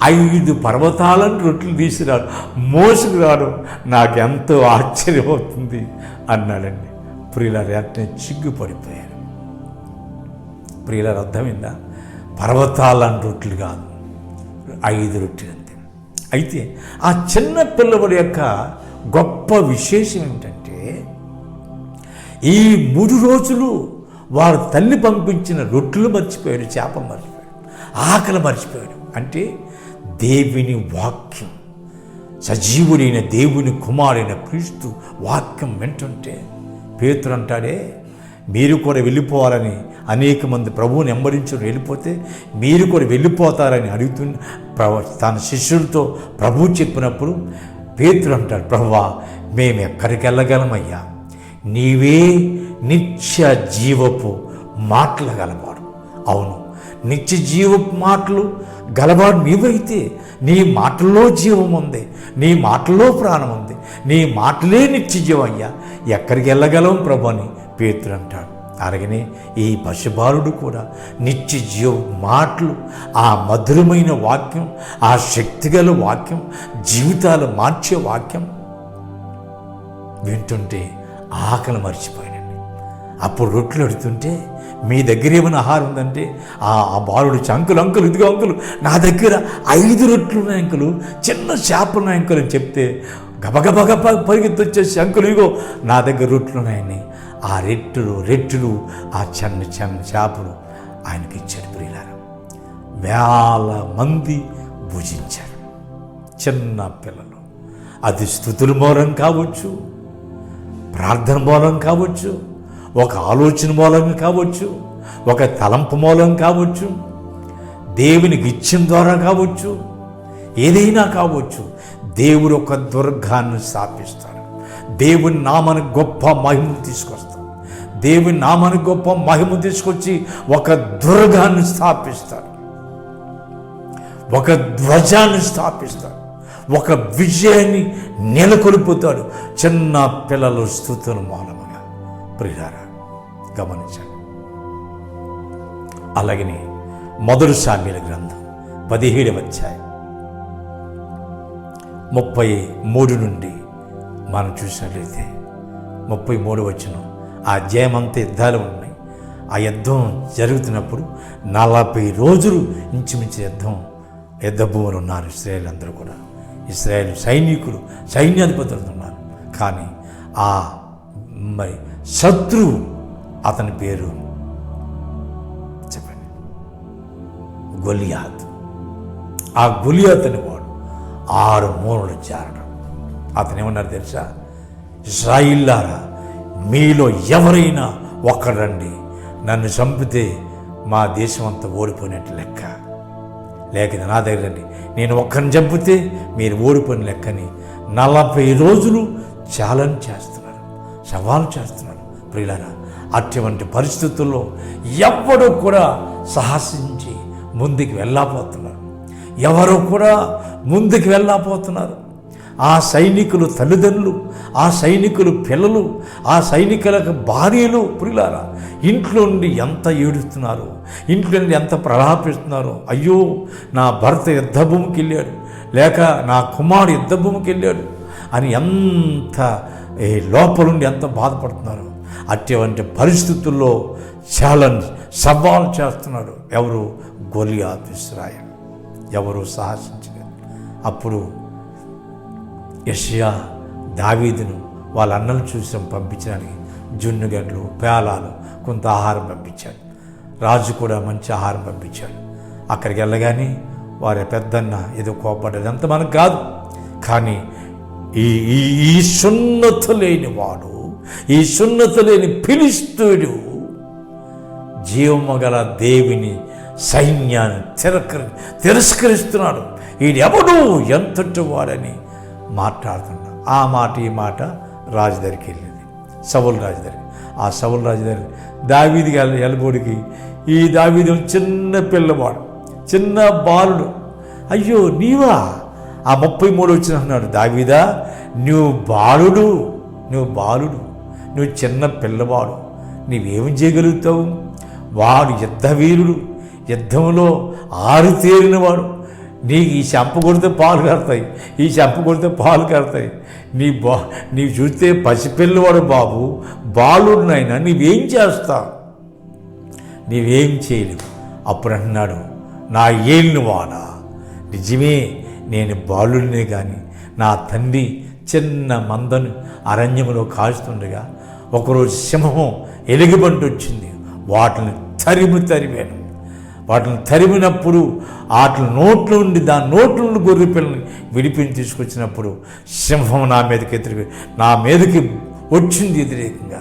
A: 5 పర్వతాలను రొట్టెలు తీసుకురాడు, మోసుకురాడు, నాకెంతో ఆశ్చర్యమవుతుంది అన్నాడండి. ప్రియులారు వెంటనే చిగ్గుపడిపోయారు. ప్రియులారు అర్థమైందా? పర్వతాలను రొట్టెలు కాదు, 5 రొట్టెలు అంతే. అయితే ఆ చిన్న పిల్లవాడి యొక్క గొప్ప విశేషం ఏమిటంటే, ఈ 3 రోజులు వారు తల్లి పంపించిన రొట్టెలు మర్చిపోయాడు, చేపలు మర్చిపోయాడు, ఆకలి మర్చిపోయాడు. అంటే దేవుని వాక్యం, సజీవుడైన దేవుని కుమారుడైన క్రీస్తు వాక్యం వింటుంటే పేతురు అంటాడే, మీరు కూడా వెళ్ళిపోవాలని అనేక మంది ప్రభువుని వెంబడించుకుని వెళ్ళిపోతే మీరు కూడా వెళ్ళిపోతారని తన శిష్యులతో ప్రభువు చెప్పినప్పుడు పేతురు అంటాడు, ప్రభువా మేము ఎక్కడికి వెళ్ళగలమయ్యా, నీవే నిత్య జీవపు మాటలు గలవాడు. అవును, నిత్య జీవపు మాటలు గలవాడు నీవైతే నీ మాటల్లో జీవం ఉంది, నీ మాటల్లో ప్రాణం ఉంది, నీ మాటలే నిత్య జీవం అయ్యా, ఎక్కడికి వెళ్ళగలం ప్రభు అని పేతురు అంటాడు. అలాగనే ఈ పశుబాలుడు కూడా నిత్య జీవ మాటలు, ఆ మధురమైన వాక్యం, ఆ శక్తిగల వాక్యం, జీవితాలు మార్చే వాక్యం వింటుంటే ఆకలి మర్చిపోయాడండి. అప్పుడు రొట్టెలు అడుగుతుంటే మీ దగ్గర ఏమైనా ఆహారం ఉందంటే ఆ బాలుడు అంకులు ఇదిగో అంకులు, నా దగ్గర 5 రొట్టెలు ఉన్నాయి అంకులు, చిన్న చేపలు ఉన్నాయి అంకులు అని చెప్తే గబగబగబ పరిగెత్తి వచ్చేసి అంకులు ఇగో నా దగ్గర రొట్టెలు ఉన్నాయని ఆ రెట్టులు ఆ చిన్న చేపలు ఆయనకి ఇచ్చాడు. ప్రియులారా, వేల మంది భుజించారు. చిన్న పిల్లలు. అది స్తుతుల మూలం కావచ్చు, ప్రార్థన మూలం కావచ్చు, ఒక ఆలోచన మూలం కావచ్చు, ఒక తలంపు మూలం కావచ్చు, దేవునికి ఇచ్చిన ద్వారా కావచ్చు, ఏదైనా కావచ్చు. దేవుడు ఒక దుర్గాన్ని స్థాపిస్తాడు. దేవుని నామానికి గొప్ప మహిమ తీసుకొస్తాడు. దేవుని నామానికి గొప్ప మహిమ తీసుకొచ్చి ఒక దుర్గాన్ని స్థాపిస్తాడు, ఒక ధ్వజాన్ని స్థాపిస్తాడు, ఒక విజయాన్ని నెలకొల్పుతాడు చిన్న పిల్లలు స్తుతుల మూలముగా. ప్రియులారా గమనించండి. అలాగనే మొదటి సామ్యుల గ్రంథం 17వ అధ్యాయం 33 నుండి మనం చూసినట్లయితే 33 వచనం, ఆ అధ్యాయం అంతా యుద్ధాలు ఉన్నాయి. ఆ యుద్ధం జరుగుతున్నప్పుడు 40 రోజులు ఇంచుమించు యుద్ధ భూములు ఉన్నారు ఇశ్రాయేలు కూడా. ఇశ్రాయేలు సైన్యాధిపతులు ఉన్నారు. కానీ ఆ మరి శత్రువు, అతని పేరు చెప్పండి, గొలియాతు. ఆ గొలియాతు అని వాడు 6 మూలలు చేరడం. అతను ఏమన్నారు తెలుసా? ఇశ్రాయిల్లారా, మీలో ఎవరైనా ఒక్కడండి, నన్ను చంపితే మా దేశం అంతా ఓడిపోయినట్టు లెక్క, లేక నా దగ్గర రండి, నేను ఒక్కరిని చంపితే మీరు ఓడిపోయిన లెక్కని 40 రోజులు ఛాలెంజ్ చేస్తున్నారు, సవాలు చేస్తున్నారు. ప్రియులారా, అటువంటి పరిస్థితుల్లో ఎవ్వడూ కూడా సాహసించి ముందుకు వెళ్ళకపోతున్నారు. ఎవరో కూడా ముందుకు వెళ్ళకపోతున్నారు. ఆ సైనికులు తల్లిదండ్రులు, ఆ సైనికులు పిల్లలు, ఆ సైనికులకు భార్యలు, ప్రియులారా, ఇంట్లో నుండి ఎంత ఏడుస్తున్నారు, ఇంట్లో నుండి ఎంత ప్రలాపిస్తున్నారు. అయ్యో, నా భర్త యుద్ధభూమికి వెళ్ళాడు, లేక నా కుమారుడు యుద్ధభూమికి వెళ్ళాడు అని ఎంత లోపలుండి ఎంత బాధపడుతున్నారు. అటువంటి పరిస్థితుల్లో ఛాలెంజ్, సవాల్ చేస్తున్నాడు ఎవరు? గొలియాతు. ఇశ్రాయేలు ఎవరు సాహసించలేదు. అప్పుడు యెషయా దావీదును వాళ్ళ అన్నలు చూసి పంపించడానికి జున్నుగడ్డలు, పేలాలు, కొంత ఆహారం పంపించాడు. రాజు కూడా మంచి ఆహారం పంపించాడు. అక్కడికి వెళ్ళగానే వారి పెద్దన్న ఏదో కోపడ్డది, అంత మనకు కాదు. కానీ ఈ సున్నత లేని వాడు, ఈ సున్నత లేని ఫిలిష్తీయుడు జీవము గల దేవుని సైన్యాన్ని తిరస్కరిస్తున్నాడు. ఈడెవడు ఎంతటి వాడని మాట్లాడుతున్నాడు. ఆ మాట ఈ మాట రాజు దగ్గరికి వెళ్ళింది, సౌలు రాజు దగ్గరికి. ఆ సౌలు రాజు దగ్గర దావీదు ఎలబోడికి, ఈ దావీదు చిన్న పిల్లవాడు, చిన్న బాలుడు. అయ్యో నీవా? ఆ 33 వచ్చిన అన్నాడు, దావీదా నువ్వు బాలుడు, నువ్వు చిన్న పిల్లవాడు, నువ్వేం చేయగలుగుతావు? వాడు యుద్ధ వీరుడు, యుద్ధంలో ఆరుతేరినవాడు, నీకు ఈ చెంప కొడితే పాలు కడతాయి, ఈ చెంప కొడితే పాలు కడతాయి. నీవు చూస్తే పసిపిల్లవాడు బాబు, బాలుడినైనా నీవేం చేస్తావు? నీవేం చేయలేవు. అప్పుడు అంటున్నాడు, నా ఏళ్ళు వాడా, నిజమే నేను బాలుడినే కానీ నా తండ్రి చిన్న మందను అరణ్యములో కాస్తుండగా ఒకరోజు సింహం ఎలుగుబంటి వచ్చింది, వాటిని తరిమాను. వాటిని తరిమినప్పుడు వాటి నోట్లో ఉండి దాని నోట్లో నుండి గొర్రె పిల్లని విడిపించి తీసుకొచ్చినప్పుడు సింహం నా మీదకి వచ్చింది వ్యతిరేకంగా.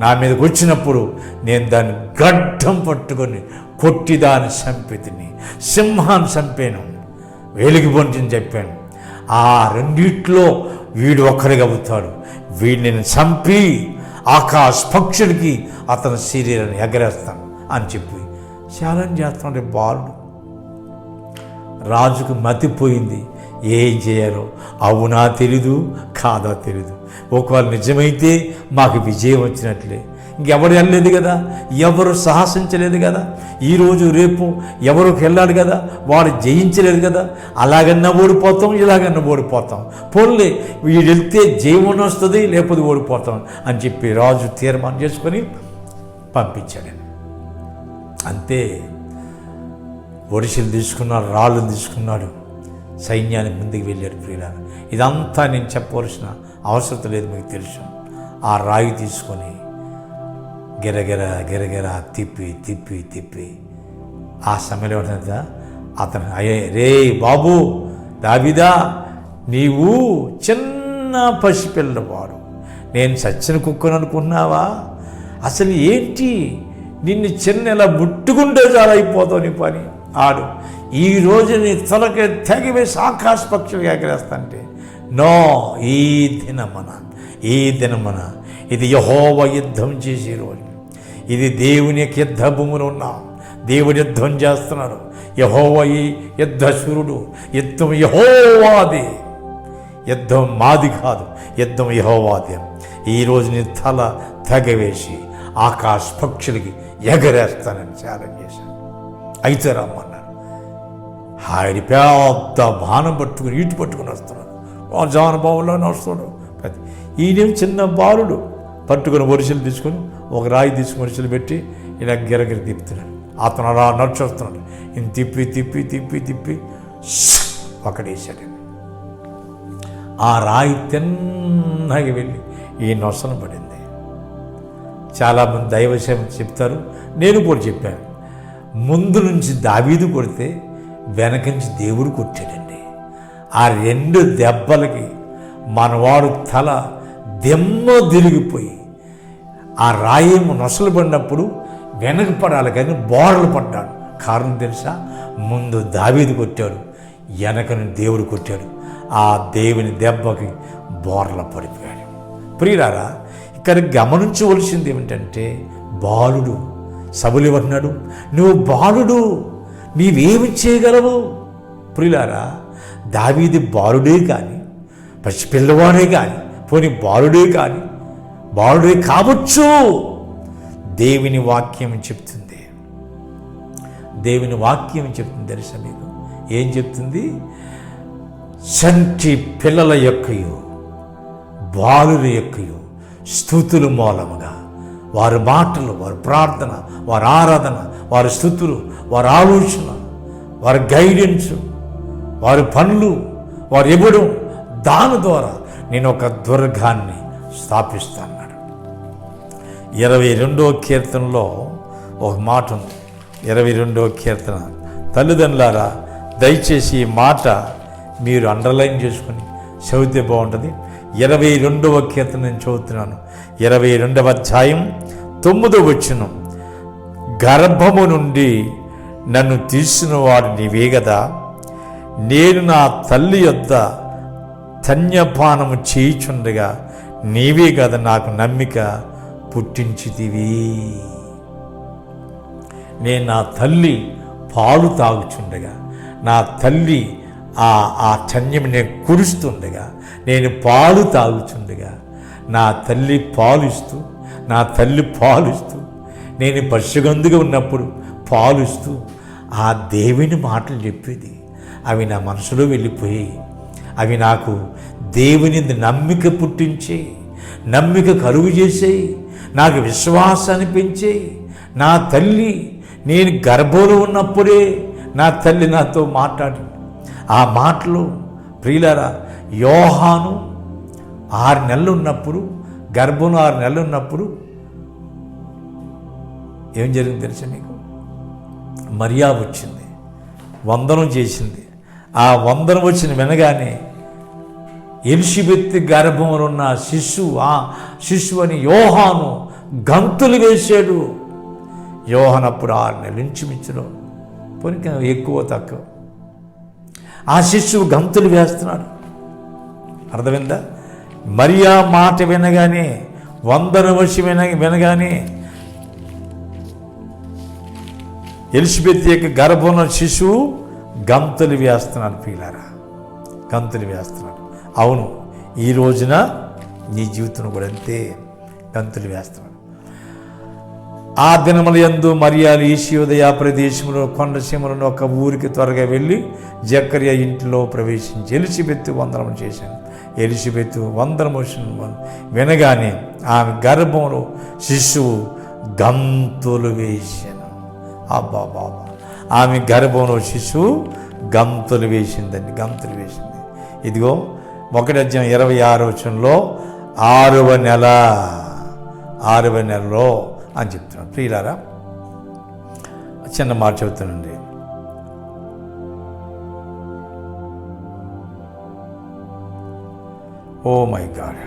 A: నా మీదకి వచ్చినప్పుడు నేను దాన్ని గడ్డం పట్టుకొని కొట్టి దాన్ని చంపితిని. సింహాన్ని చంపాను, వెలుగుబంటిని చెప్పాను. ఆ రెండిట్లో వీడు ఒక్కడిగా అవుతాడు, వీడిని నేను చంపి ఆకాశ పక్షులకి అతని శరీరాన్ని ఎగరేస్తాను అని చెప్పి ఛాలెంజ్ చేస్తుంటే బాలుడు. రాజుకు మతిపోయింది, ఏం చేయాలో అవునా తెలీదు, కాదా తెలీదు. ఒకవేళ నిజమైతే మాకు విజయం వచ్చినట్లే. ఇంకెవరు వెళ్ళలేదు కదా, ఎవరు సాహసించలేదు కదా, ఈరోజు రేపు ఎవరికి వెళ్ళాడు కదా, వాడు జయించలేదు కదా. అలాగన్నా ఓడిపోతాం, ఇలాగన్నా ఓడిపోతాం, పోన్లే వీడు వెళ్తే జయం వస్తుంది, లేకపోతే ఓడిపోతాం అని చెప్పి రాజు తీర్మానం చేసుకొని పంపించాడు. అంతే, ఒడిసెలు తీసుకున్నాడు, రాళ్ళు తీసుకున్నాడు, సైన్యాన్ని ముందుకు వెళ్ళాడు. ప్రియులారా, ఇదంతా నేను చెప్పవలసిన అవసరం లేదు, మీకు తెలుసు. ఆ రాయి తీసుకొని గిరగిర తిప్పి ఆ సమయంలో ఏమంటుందా, అతను రే బాబు దావీదా, నీవు చిన్న పసిపిల్లవాడు, నేను చచ్చిన కుక్కను అనుకున్నావా? అసలు ఏంటి, నిన్ను చిన్న ఇలా ముట్టుకుంటే చాలా అయిపోతావు నీ పని. ఆడు ఈరోజు నీ తలకి తెగివేసి ఆకాశ పక్షులు ఎగరేస్తాంటే నో, ఈ దినమున ఇది యెహోవా యుద్ధం చేసే రోజు. ఇది దేవుని యొక్క యుద్ధ భూములు ఉన్నాం, దేవుడు యుద్ధం చేస్తున్నాడు. యెహోవా ఈ యుద్ధశూరుడు, యుద్ధం యెహోవాది, యుద్ధం మాది కాదు, యుద్ధం యెహోవాది. ఈరోజు నీ తల తెగవేసి ఆకాశ పక్షులకి ఎగరేస్తానని ఛాలెంజ్ చేశాను. అయితే రమ్మన్నాడు. ఆయన పెద్ద బాణం పట్టుకుని ఈటు పట్టుకుని వస్తున్నాడు, జానబాబులోనే వస్తాడు. ఈయనేం చిన్న బాలుడు, పట్టుకుని వరుసలు తీసుకొని ఒక రాయి తీసుకుని వరుసలు పెట్టి ఇలా గిరగిరి తిప్పుతున్నాడు. అతను అలా నడిచొస్తున్నాడు. ఈయన తిప్పి ఒకడేసాడు. ఆ రాయి తిన్నగా వెళ్ళి ఈ నొసన పడింది. చాలామంది దైవసేవ చెప్తారు, నేను కూడా చెప్పాను. ముందు నుంచి దావీదు కొడితే వెనక నుంచి దేవుడు కొట్టాడండి. ఆ రెండు దెబ్బలకి మనవాడు తల తిరిగిపోయి ఆ రాయేమో నొసలు పడినప్పుడు వెనక పడాలి కానీ బోర్లు పడ్డాడు. కారణం తెలుసా? ముందు దావీదు కొట్టాడు, వెనకని దేవుడు కొట్టాడు. ఆ దేవుని దెబ్బకి బోర్ల పడిపోయాడు. ప్రియులారా, ఇక్కడ గమనించవలసింది ఏమిటంటే, బాలుడు సబులు అన్నాడు, నువ్వు బాలుడు, నీవేమి చేయగలవు? ప్రియులారా, దావీదు బాలుడే కానీ, పసిపిల్లవాడే కానీ, పోనీ బాలుడే కావచ్చు. దేవుని వాక్యం చెప్తుంది, తెలుసా మీకు? ఏం చెప్తుంది? చంటి పిల్లల యొక్కయు బాలుల యొక్కయు స్తుతుల మూలముగా వారి మాటలు, వారి ప్రార్థన, వారి ఆరాధన, వారి స్తుతులు, వారి ఆలోచన, వారి గైడెన్స్, వారి పనులు, వారు ఇవ్వడం, దాని ద్వారా నేను ఒక దుర్గాన్ని స్థాపిస్తాను. 22వ కీర్తనలో ఒక మాట ఉంది. 22వ కీర్తన. తల్లిదండ్రులారా, దయచేసి ఈ మాట మీరు అండర్లైన్ చేసుకుని చదివితే బాగుంటుంది. 22వ కీర్తన నేను చదువుతున్నాను. 22వ అధ్యాయం 9వ వచనం. గర్భము నుండి నన్ను తీసిన వాడు నీవే కదా, నేను నా తల్లి యొద్ద స్తన్యపానము చేయుచుండగా నీవే కదా నాకు నమ్మిక పుట్టించితివి. నేను నా తల్లి పాలు తాగుచుండగా, నా తల్లి ఆ స్తన్యం నేను కురుస్తుండగా, నేను పాలు తాగుచుండగా, నా తల్లి పాలుస్తూ నేను పశుగందుగా ఉన్నప్పుడు పాలుస్తూ ఆ దేవుని మాటలు చెప్పేది. అవి నా మనసులో వెళ్ళిపోయి అవి నాకు దేవుని నమ్మిక పుట్టించేయి, నమ్మిక కలుగు చేసేయి, నాకు విశ్వాసాన్ని పెంచేయి. నా తల్లి నేను గర్భంలో ఉన్నప్పుడే నా తల్లి నాతో మాట్లాడింది. ఆ మాటలు ప్రియులారా, యోహాను 6 నెలలు ఉన్నప్పుడు, గర్భంలో 6 నెలలు ఉన్నప్పుడు ఏం జరిగింది తెలుసా మీకు? మరియా వచ్చింది, వందనం చేసింది. ఆ వందనం వచ్చిన వినగానే ఎలిషబెత్ గర్భంలో ఉన్న శిశువు అని యోహాను గంతులు వేశాడు. యోహాను అప్పుడు 6 నెలల నుంచి మించులో పొనిక ఎక్కువ తక్కువ ఆ శిశువు గంతులు వేస్తున్నాడు. అర్థమైందా? మరియా మాట వినగానే, వందనం వచ్చి వినగానే ఎలిషబెత్ యొక్క గర్భంలో శిశువు గంతులు వేస్తున్నాడు. ప్రియులారా, గంతులు వేస్తున్నాడు. అవును, ఈ రోజున నీ జీవితం కూడా అంతే, గంతులు వేస్తున్నాడు. ఆ దినముల యందు మరియాలు ఈసియోదయ ప్రదేశంలో కొండసీమలను ఒక ఊరికి త్వరగా వెళ్ళి జకర్యా ఇంట్లో ప్రవేశించి ఎలిషబెత్ వందనం చేశాను. ఎలిషబెత్ వందనం వినగానే ఆమె గర్భంలో శిశువు గంతులు వేశాను. అబ్బా బాబా, ఆమె గర్భంలో శిశువు గంతులు వేసిందండి, గంతులు వేసింది. ఇదిగో 1:26 6వ నెలలో అని చెప్తున్నాడు. ప్రియులారా, చిన్న మాట చెబుతానండి. ఓ మై గాడ్,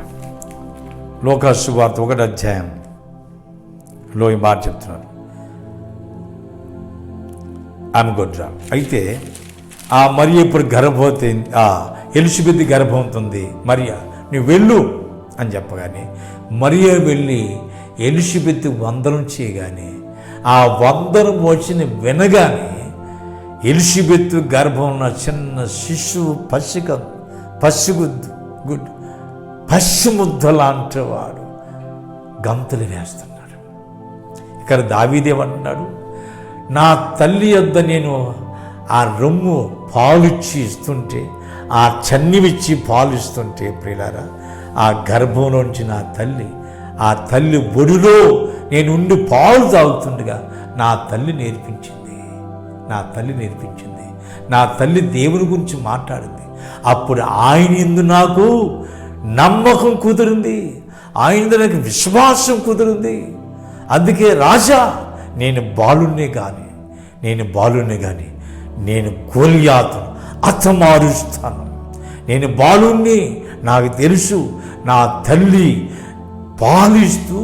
A: లూకా సువార్త 1వ అధ్యాయంలో ఈ మాట చెప్తున్నాడు. ఆమె గొడ్ర అయితే ఆ మరియ ఇప్పుడు గర్భవతి, ఎలిషబెత్ గర్భవతుంది. మరియా నువ్వు వెళ్ళు అని చెప్పగానే మరియా వెళ్ళి ఎలిషబెత్ వందనం చేయగానే ఆ వందనం వచ్చిన వినగానే ఎలిషబెత్ గర్భం ఉన్న చిన్న శిశువు పసిముద్ద లాంటి వాడు గంతులు వేస్తున్నాడు. ఇక్కడ దావీదేమంటున్నాడు, నా తల్లి యొద్ద నేను ఆ రొమ్ము పాలిచ్చి ఇస్తుంటే, ఆ చన్నివిచ్చి పాలిస్తుంటే ప్రియులారా, ఆ గర్భంలోంచి ఆ తల్లి ఒడిలో నేను ఉండి పాలు తాగుతుండగా నా తల్లి నేర్పించింది. నా తల్లి దేవుని గురించి మాట్లాడింది. అప్పుడు ఆయన యందు నాకు నమ్మకం కుదిరింది, ఆయన యందు నాకు విశ్వాసం కుదిరింది. అందుకే రాజా, నేను బాలున్నే కానీ నేను గోలియాతును హతమారుస్తాను. నేను బాలుణ్ణి, నాకు తెలుసు. నా తల్లి పాలిస్తూ,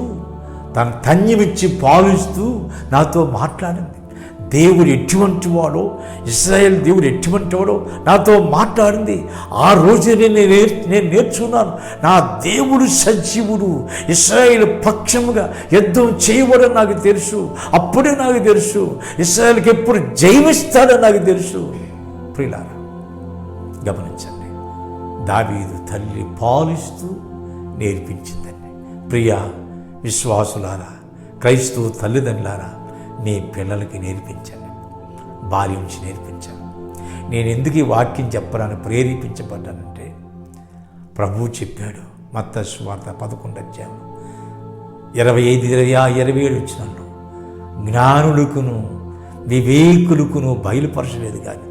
A: తన తన్యమిచ్చి పాలిస్తూ నాతో మాట్లాడింది. దేవుడు ఎటువంటి వాడో, ఇశ్రాయేల్ దేవుడు ఎటువంటి వాడో నాతో మాట్లాడింది. ఆ రోజే నేను నేర్చుకున్నాను, నా దేవుడు సజీవుడు, ఇశ్రాయేల్ పక్షముగా యుద్ధం చేయబడని నాకు తెలుసు. అప్పుడే నాకు తెలుసు ఇశ్రాయేల్కి ఎప్పుడు జయమిస్తాడని నాకు తెలుసు. ప్రియులారా, గమనించండి, దావీదు తల్లి పాలిస్తూ నేర్పించిందండి. ప్రియా విశ్వాసులారా, క్రైస్తవ తల్లిదండ్రులారా, మీ పిల్లలకి నేర్పించండి, భార్య నుంచి నేర్పించండి. నేను ఎందుకు ఈ వాక్యం చెప్పడానికి ప్రేరేపించబడ్డానంటే, ప్రభువు చెప్పాడు మత్తయి సువార్త 11:25-27 జ్ఞానులకును వివేకులకును బయలుపరచలేదు కానీ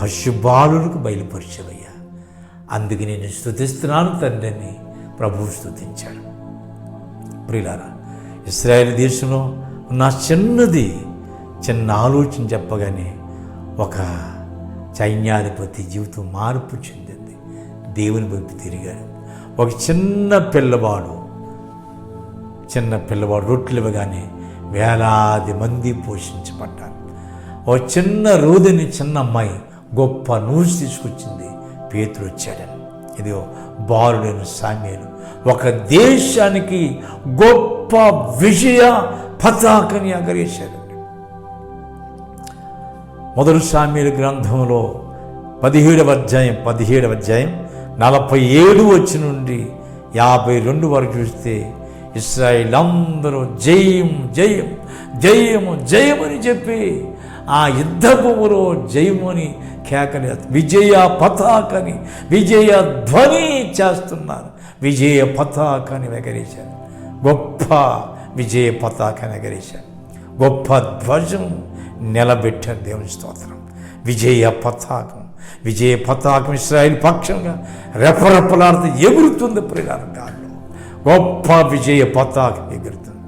A: పశుబాలులకు బయలుపరిచవయ్యా. అందుకు నేను స్తుతిస్తున్నాను తండ్రిని ప్రభువు స్తుతించాడు. ప్రియులారా, ఇశ్రాయేలు దేశంలో ఉన్న చిన్న ఆలోచన చెప్పగానే ఒక సైన్యాధిపతి జీవితం మార్పు చెందింది, దేవుని వైపు తిరిగాడు. ఒక చిన్న పిల్లవాడు రొట్టెలు ఇవ్వగానే వేలాది మంది పోషించబడ్డారు. ఒక చిన్న రోదిని చిన్న అమ్మాయి గొప్ప నూనె తీసుకొచ్చింది, పేతురు వచ్చాడని. ఇదిగో బాలుడైన సామ్యేలు ఒక దేశానికి గొప్ప విజయ పతాకని ఎగరేశాడండి. 1 సామ్యేలు గ్రంథంలో 17వ అధ్యాయం 47 నుండి 52 వరకు చూస్తే ఇశ్రాయేల్ అందరూ జయం జయం జయము జయమని చెప్పి ఆ యుద్ధ భూమిలో జయమని కేకని, విజయ పతాకని, విజయ ధ్వని చేస్తున్నారు. విజయ పతాకాన్ని ఎగరేశారు. గొప్ప విజయ పతాకాన్ని ఎగరేశారు. గొప్ప ధ్వజం నిలబెట్టారు. దేవుని స్తోత్రం. విజయ పతాకం, విజయ పతాకం ఇశ్రాయేలు పక్షంగా రెపరెపలాడుతూ ఎగురుతుంది. ప్రియులారా, గొప్ప విజయ పతాకం ఎగురుతుంది.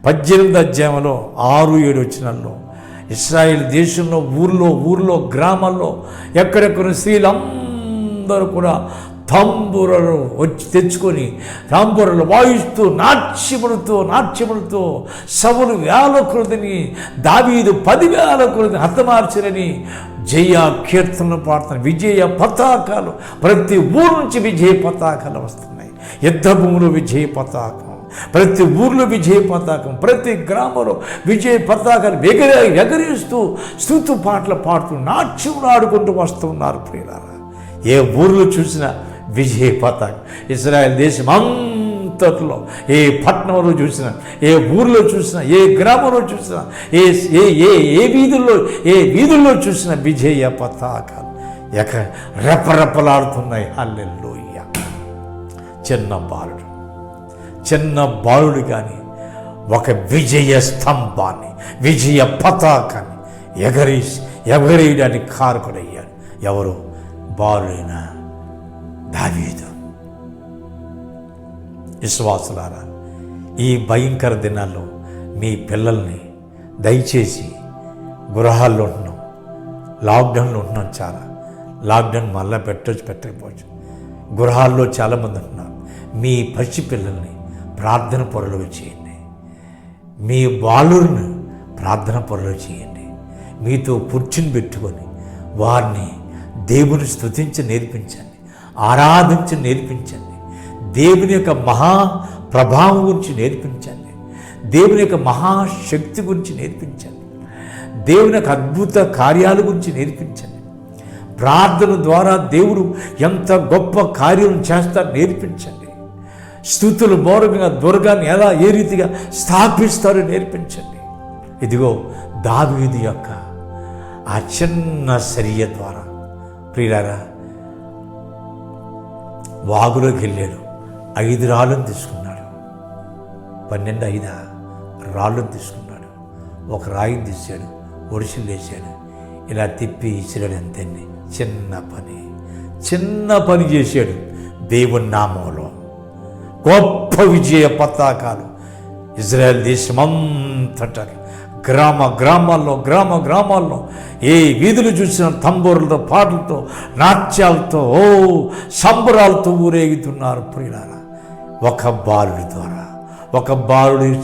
A: 18వ అధ్యాయంలో 6-7 వచనాల్లో ఇశ్రాయేల్ దేశంలో ఊర్లో గ్రామాల్లో ఎక్కడెక్కడ స్త్రీలందరూ కూడా తంబురలు వచ్చి తెచ్చుకొని తంబురలు వాయిస్తూ నాట్యములతో సవులు 1000 కొలదిని, దావీదు 10,000 కొలదిని హతమార్చరని జయ కీర్తనలు పాడుతున్న విజయ పతాకాలు. ప్రతి ఊరు నుంచి విజయ పతాకాలు వస్తున్నాయి. యుద్ధ భూమిలో విజయ పతాకం, ప్రతి ఊర్లో విజయ పతాకం, ప్రతి గ్రామంలో విజయ పతాకాలు ఎగరేస్తూ స్తుతి పాటలు పాడుతూ నాట్యములు ఆడుకుంటూ వస్తున్నారు. ప్రియులారా, ఏ ఊర్లో చూసినా విజయ పతాకం. ఇశ్రాయేల్ దేశం అంతట్లో ఏ పట్టణంలో చూసినా, ఏ ఊర్లో చూసినా, ఏ గ్రామంలో చూసినా, ఏ వీధుల్లో చూసినా విజయ పతాకాలు రెపరెపలాడుతున్నాయి. హల్లెలూయా. చిన్న బాలుడు కానీ ఒక విజయ స్తంభాన్ని, విజయ పతాకాన్ని ఎగరేయడానికి కారకుడయ్యాడు. ఎవరు? బాలుడైన దావీదు. విశ్వాసులారా, ఈ భయంకర దినాల్లో మీ పిల్లల్ని దయచేసి గృహాల్లో ఉంటున్నాం, లాక్డౌన్లో ఉంటున్నాం. చాలా లాక్డౌన్ మళ్ళీ పెట్టకపోవచ్చు. గృహాల్లో చాలామంది ఉంటున్నారు. మీ పసి పిల్లల్ని ప్రార్థన పరులుగా చేయండి. మీ బాలుని ప్రార్థన పరులుగా చేయండి. మీతో కూర్చుని పెట్టుకొని వారిని దేవుని స్తుతించి నేర్పించండి, ఆరాధించి నేర్పించండి. దేవుని యొక్క మహా ప్రభావం గురించి నేర్పించండి. దేవుని యొక్క మహాశక్తి గురించి నేర్పించండి. దేవుని యొక్క అద్భుత కార్యాల గురించి నేర్పించండి. ప్రార్థన ద్వారా దేవుడు ఎంత గొప్ప కార్యం చేస్తారో నేర్పించండి. స్తుతులు మూలంగా దుర్గాన్ని ఏ రీతిగా స్థాపిస్తారో నేర్పించండి. ఇదిగో దావీదు యొక్క ఆ చిన్న చర్య ద్వారా ప్రియులారా, వాగులోకి వెళ్ళాడు. 5 రాళ్ళను తీసుకున్నాడు. 12 రాళ్ళను తీసుకున్నాడు. ఒక రాయిని తీశాడు, ఒడిసిలు వేసాడు, ఇలా తిప్పి ఇసిరాడు. అంతేండి. చిన్న పని చేశాడు. దేవుని నామంలో గొప్ప విజయ పతాకాలు ఇజ్రాయెల్ దేశమంతటా గ్రామాల్లో ఏ వీధులు చూసిన తంబూరులతో, పాటలతో, నాట్యాలతో, సంబరాలతో ఊరేగుతున్నారు. ప్రియులారా, ఒక బాలుడి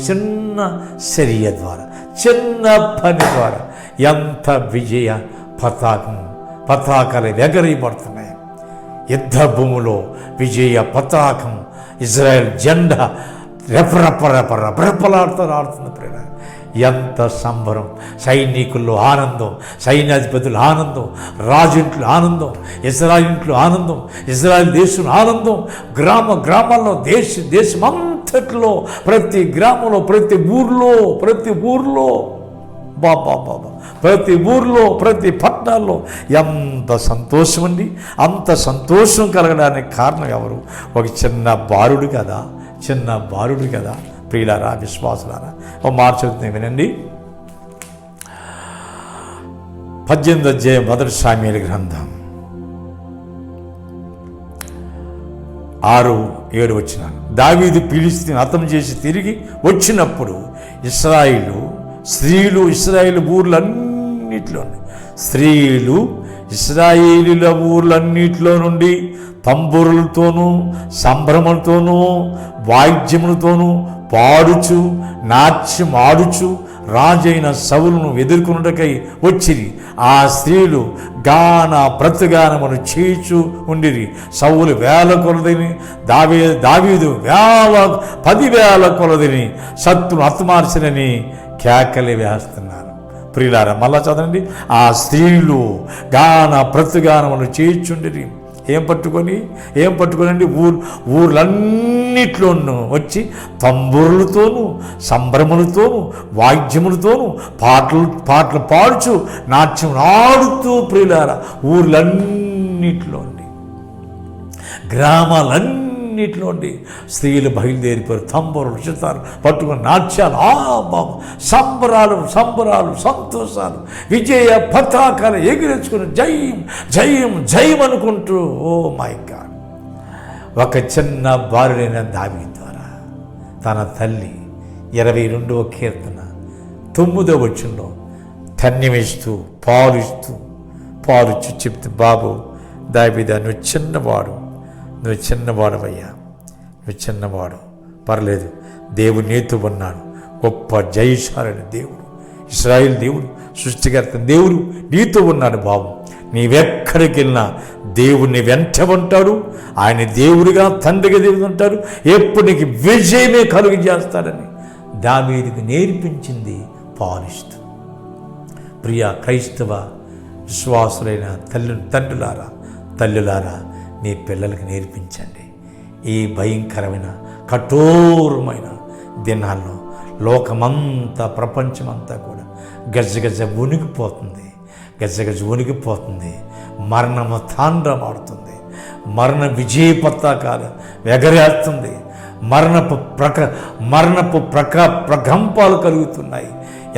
A: చిన్న చర్య ద్వారా, చిన్న పని ద్వారా ఎంత విజయ పతాకాలు ఎగరేయబడుతున్నాయి. యుద్ధ భూమిలో విజయ పతాకం, ఇజ్రాయెల్ జెండా రెపరెపలాడుతుంది. ప్రియులారా, ఎంత సంబరం! సైనికుల్లో ఆనందం, సైన్యాధిపతులు ఆనందం, రాజుంట్లో ఆనందం, ఇజ్రాయిల్ ఆనందం, ఇజ్రాయెల్ దేశం ఆనందం. గ్రామాల్లో దేశమంతట్లో ప్రతి గ్రామంలో, ప్రతి ఊర్లో ప్రతి ఊర్లో, ప్రతి పట్టణాల్లో ఎంత సంతోషం అండి! అంత సంతోషం కలగడానికి కారణం ఎవరు? ఒక చిన్న బాలుడు కదా. ప్రియులారా, విశ్వాసులారా, ఓ మాట చదువుతుంది వినండి. 18వ అధ్యాయం 1 సామ్యుయేలు గ్రంథం 6-7 వచనాలు. దావీదు ఫిలిష్తీయులను హతం చేసి తిరిగి వచ్చినప్పుడు ఇశ్రాయేలు ఇశ్రాయేలీల ఊర్లన్నిటిలో నుండి తంబురులతోనూ, సంభ్రమంతోనూ, వాయిద్యములతోనూ పాడుచు, నాట్యం ఆడుచు రాజైన సౌలును ఎదుర్కొనుటకై వచ్చిరి. ఆ స్త్రీలు గాన ప్రతిగానమును చేయుచు ఉండిరి. సౌలు 1000 కొలదిని, దావీదు 10,000 కొలదిని శత్రును హతమార్చినని కేకలి వేస్తున్నారు. ప్రియులారా, మళ్ళా చదవండి. ఆ స్త్రీలు గాన ప్రతిగానమును చేయుచుండిరి. ఏం పట్టుకోనండి ఊర్లన్నిట్లోనూ వచ్చి తంబురులతోనూ సంభ్రములతోనూ వాయిద్యములతోనూ పాటలు పాడుచు నాట్యం ఆడుతూ ప్రియులారా ఊర్లన్నిట్లోండి గ్రామాలన్నిటిలోండి స్త్రీలు బయలుదేరిపోయారు. తంబురులు చిత్తారు పట్టుకుని నాట్యాలు బాబు సంబరాలు సంతోషాలు విజయ పతాకాలు ఎగిరించుకుని జయం జయం జయం అనుకుంటూ ఓ మై గాడ్. ఒక చిన్న బాలుడైన దావీదు ద్వారా తన తల్లి 22వ కీర్తన 9వ వచనంలో ధన్యమిస్తూ పాలుచ్చు చెప్తే, బాబు దావీదా నువ్వు చిన్నవాడవయ్యా, నువ్వు చిన్నవాడు, పర్లేదు, దేవుడు నీతో ఉన్నాడు, గొప్ప జయశాలని దేవుడు, ఇశ్రాయేలు దేవుడు, సృష్టికర్త దేవుడు నీతో ఉన్నాడు బాబు. నీవెక్కడికి వెళ్ళినా దేవుడిని వెంట ఉంటాడు. ఆయన దేవుడిగా తండ్రిగా దేవుడు ఉంటాడు. ఎప్పుడు నీకు విజయమే కలుగు చేస్తాడని దావీదుకు నేర్పించింది పాలిస్తూ. ప్రియ క్రైస్తవ విశ్వాసులైన తల్లులారా మీ పిల్లలకి నేర్పించండి. ఈ భయంకరమైన కఠోరమైన దినాల్లో లోకమంతా ప్రపంచమంతా కూడా గజగజ వణికిపోతుంది. మరణము తాండ్రమాడుతుంది. మరణ విజయ పతాకాలు ఎగరేస్తుంది. మరణపు ప్రకంపాలు కలుగుతున్నాయి.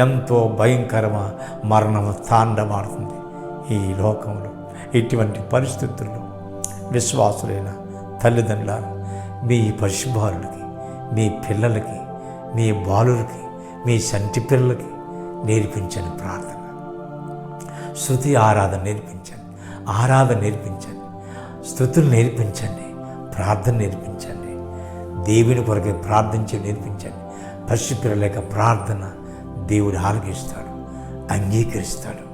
A: ఎంతో భయంకరమైన మరణము తాండమాడుతుంది ఈ లోకంలో. ఇటువంటి పరిస్థితుల్లో విశ్వాసులైన తల్లిదండ్రులను మీ పశుబాలుడికి, మీ పిల్లలకి, మీ బాలులకి, మీ సంటి పిల్లలకి నేర్పించండి ప్రార్థన. స్తుతి ఆరాధన నేర్పించండి. స్తుతులు నేర్పించండి. ప్రార్థన నేర్పించండి. దేవుని కొరకే ప్రార్థించి నేర్పించండి. పసిపిల్లల యొక్క ప్రార్థన దేవుడు ఆలకిస్తాడు, అంగీకరిస్తాడు.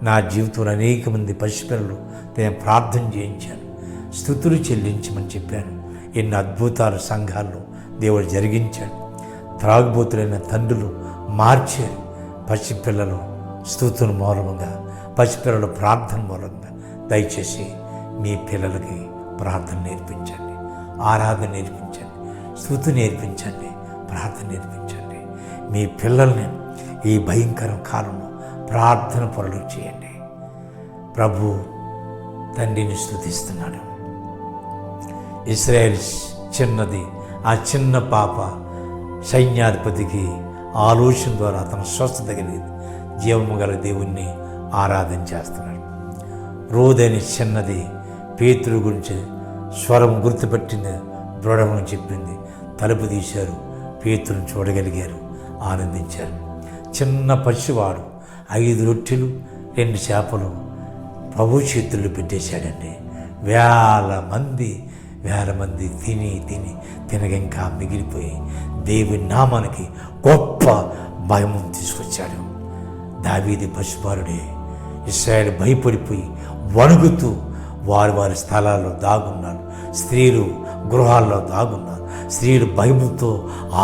A: నా జీవితంలో అనేక మంది పసిపిల్లలు నేను ప్రార్థన చేయించాను, స్తుతులు చెల్లించమని చెప్పాను. ఎన్ని అద్భుతాలు సంఘాల్లో దేవుడు జరిగించాడు. త్రాగుబోతులైన తండ్రులు మార్చారు. పసిపిల్లలు స్తుతుల మూలంగా, పసిపిల్లల ప్రార్థన మూలంగా దయచేసి మీ పిల్లలకి ప్రార్థన నేర్పించండి, ఆరాధన నేర్పించండి, స్తుతి నేర్పించండి, ప్రార్థన నేర్పించండి. మీ పిల్లల్ని ఈ భయంకర కాలంలో ప్రార్థన పనులు చేయండి. ప్రభు తండ్రిని స్తుతిస్తున్నాడు. ఇశ్రాయేల్ చిన్నది, ఆ చిన్న పాప సైన్యాధిపతికి ఆలోచన ద్వారా అతను స్వస్థత కలిగింది. జీవము గల దేవుణ్ణి ఆరాధన చేస్తున్నాడు. రోదని చిన్నది పేతురు గురించి స్వరం గుర్తుపెట్టింది, దృఢమని చెప్పింది. తలుపు తీశారు, పేతురుని చూడగలిగారు, ఆనందించారు. చిన్న పసివాడు 5 రొట్టెలు 2 చేపలు ప్రభు చేతుల్లో పెట్టేశాడండి. వేల మంది తినగా ఇంకా మిగిలిపోయి దేవుని నామానికి గొప్ప భయము తీసుకొచ్చాడు. దావీదు పసిబాలుడే. ఇశ్రాయేలు భయపడిపోయి వణుకుతూ వారి స్థలాల్లో దాగున్నారు. స్త్రీలు గృహాల్లో దాగున్నారు. స్త్రీలు భయముతో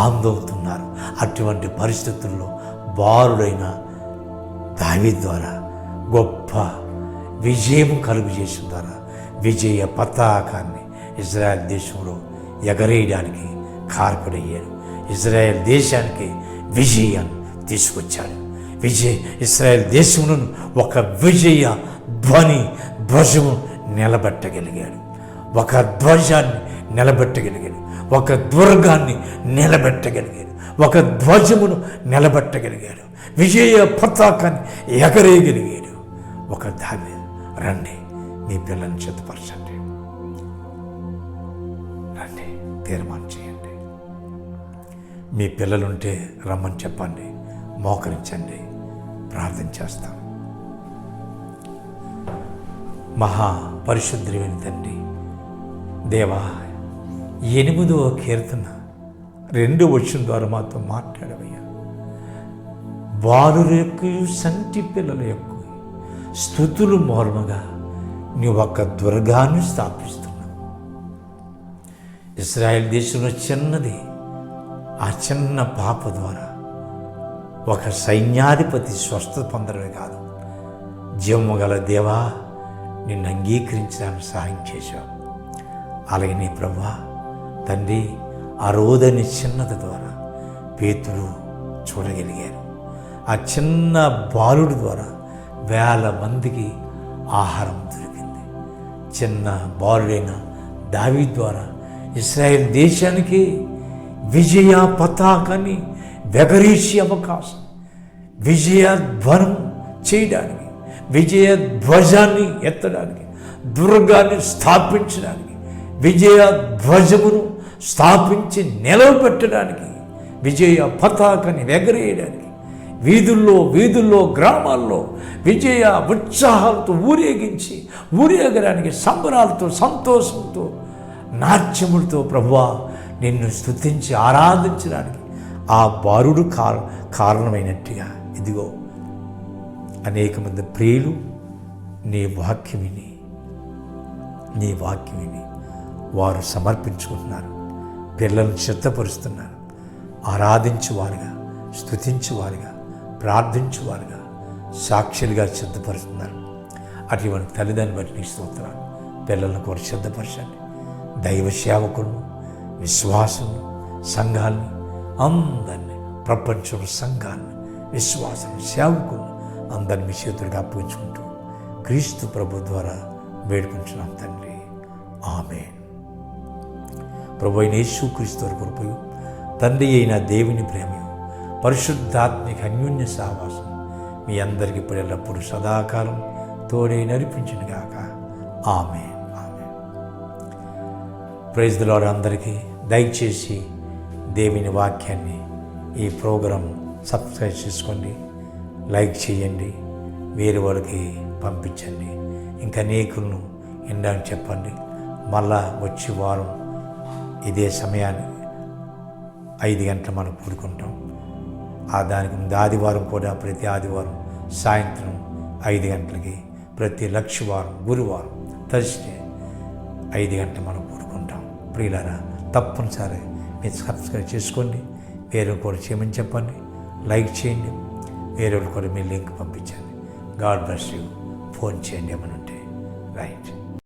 A: ఆందోళనవుతున్నారు. అటువంటి పరిస్థితుల్లో బాలుడైన దావీదు ద్వారా గొప్ప విజయం కలుగు చేసిన ద్వారా విజయ పతాకాన్ని ఇజ్రాయెల్ దేశంలో ఎగరేయడానికి కారకుడయ్యాడు. ఇజ్రాయెల్ దేశానికి విజయాన్ని తీసుకొచ్చాడు. ఇజ్రాయెల్ దేశంలో ఒక విజయ ధ్వజము నిలబెట్టగలిగాడు. ఒక ధ్వజాన్ని నిలబెట్టగలిగాడు. ఒక దుర్గాన్ని నిలబెట్టగలిగాడు. ఒక ధ్వజమును నిలబెట్టగలిగాడు. విజయ పతాకాన్ని ఎగరేయగలిగాడు. ఒక దావీదు. రండి, మీ పిల్లల్ని సిద్ధపరచండి. రండి, తీర్మానం చేయండి. మీ పిల్లలుంటే రమ్మని చెప్పండి, మోకరించండి, ప్రార్థన చేస్తాం. మహా పరిశుద్ధుడైన తండ్రి, దేవా, 8వ కీర్తన 2వ వచనం ద్వారా మాతో మాట్లాడవయ్యా. బాలుల యొక్క సంటి పిల్లల యొక్క స్తుతులు మూలముగా నీవు ఒక దుర్గాన్ని స్థాపిస్తున్నావు. ఇశ్రాయేల్ దేశంలో చిన్నది, ఆ చిన్న పాప ద్వారా ఒక సైన్యాధిపతి స్వస్థత పొందడమే కాదు, జీవము గల దేవా, నిన్ను అంగీకరించడానికి సహాయం చేశావు. అలాగే నీ ప్రభువా తండ్రి, ఆ రోదని చిన్నది ద్వారా పేతురు చూడగలిగారు. ఆ చిన్న బాలుడి ద్వారా వేల మందికి ఆహారం దొరికింది. చిన్న బాలుడైన దావీదు ద్వారా ఇశ్రాయేల్ దేశానికి విజయ పతాకాన్ని ఎగరేసే అవకాశం, విజయధ్వనం చేయడానికి, విజయ ధ్వజాన్ని ఎత్తడానికి, దుర్గాన్ని స్థాపించడానికి, విజయ ధ్వజమును స్థాపించి నిలవబెట్టడానికి, విజయ పతాకాన్ని ఎగరేయడానికి, వీధుల్లో గ్రామాల్లో విజయ ఉత్సాహాలతో ఊరేగడానికి, సంబరాలతో, సంతోషంతో, నాట్యములతో ప్రభువా నిన్ను స్తుతించి ఆరాధించడానికి ఆ బాలుడు కారణమైనట్టుగా ఇదిగో అనేక మంది ప్రియులు నీ వాక్యం విని వారు సమర్పించుకుంటున్నారు. పిల్లలను సిద్ధపరుస్తున్నారు. ఆరాధించువారుగా, స్తుతించువారుగా, ప్రార్థించువారుగా, సాక్షులుగా సిద్ధపరుస్తున్నారు. అటువంటి తల్లిదండ్రులు బట్టి నీ స్తోత్రాలు. పిల్లలను కూడా సిద్ధపరచండి. దైవ సేవకులను, విశ్వాసులను, సంఘాలను అందరినీ, ప్రపంచం సంఘాన్ని, విశ్వాసం, సేవకులను అందరినీ మీ చేతులుగా అప్పగించుకుంటూ క్రీస్తు ప్రభు ద్వారా వేడుకుంటున్నాం తండ్రి. ఆమేన్. ప్రభు అయిన యేసుక్రీస్తు వారి కృపయు, తండ్రి అయిన దేవుని ప్రేమయు, పరిశుద్ధాత్మిక అన్యోన్య సహవాసం మీ అందరికీ ఇప్పుడు ఎల్లప్పుడూ సదాకాలం తోడే నడిపించును గాక. ఆమేన్. Praise the Lord. అందరికీ దయచేసి దేవుని వాక్యాన్ని, ఈ ప్రోగ్రాం సబ్స్క్రైబ్ చేసుకోండి, లైక్ చేయండి, వేరే వాళ్ళకి పంపించండి, ఇంకా అనేకులను వినడానికి చెప్పండి. మళ్ళా వచ్చే వారం ఇదే సమయాన్ని 5 గంటలు మనం కూడుకుంటాం. దానికి ముందు ఆదివారం కూడా ప్రతి ఆదివారం సాయంత్రం 5 గంటలకి, ప్రతి లక్షవారం, గురువారం, థర్స్డే 5 గంటలు మనం కూడుకుంటాం. ప్రియులారా తప్పనిసరి మీరు సబ్స్క్రైబ్ చేసుకోండి, వేరే కూడా చేయమని చెప్పండి, లైక్ చేయండి, వేరే కూడా మీ లింక్ పంపించండి. God bless you. ఫోన్ చేయండి ఏమని ఉంటే. రైట్.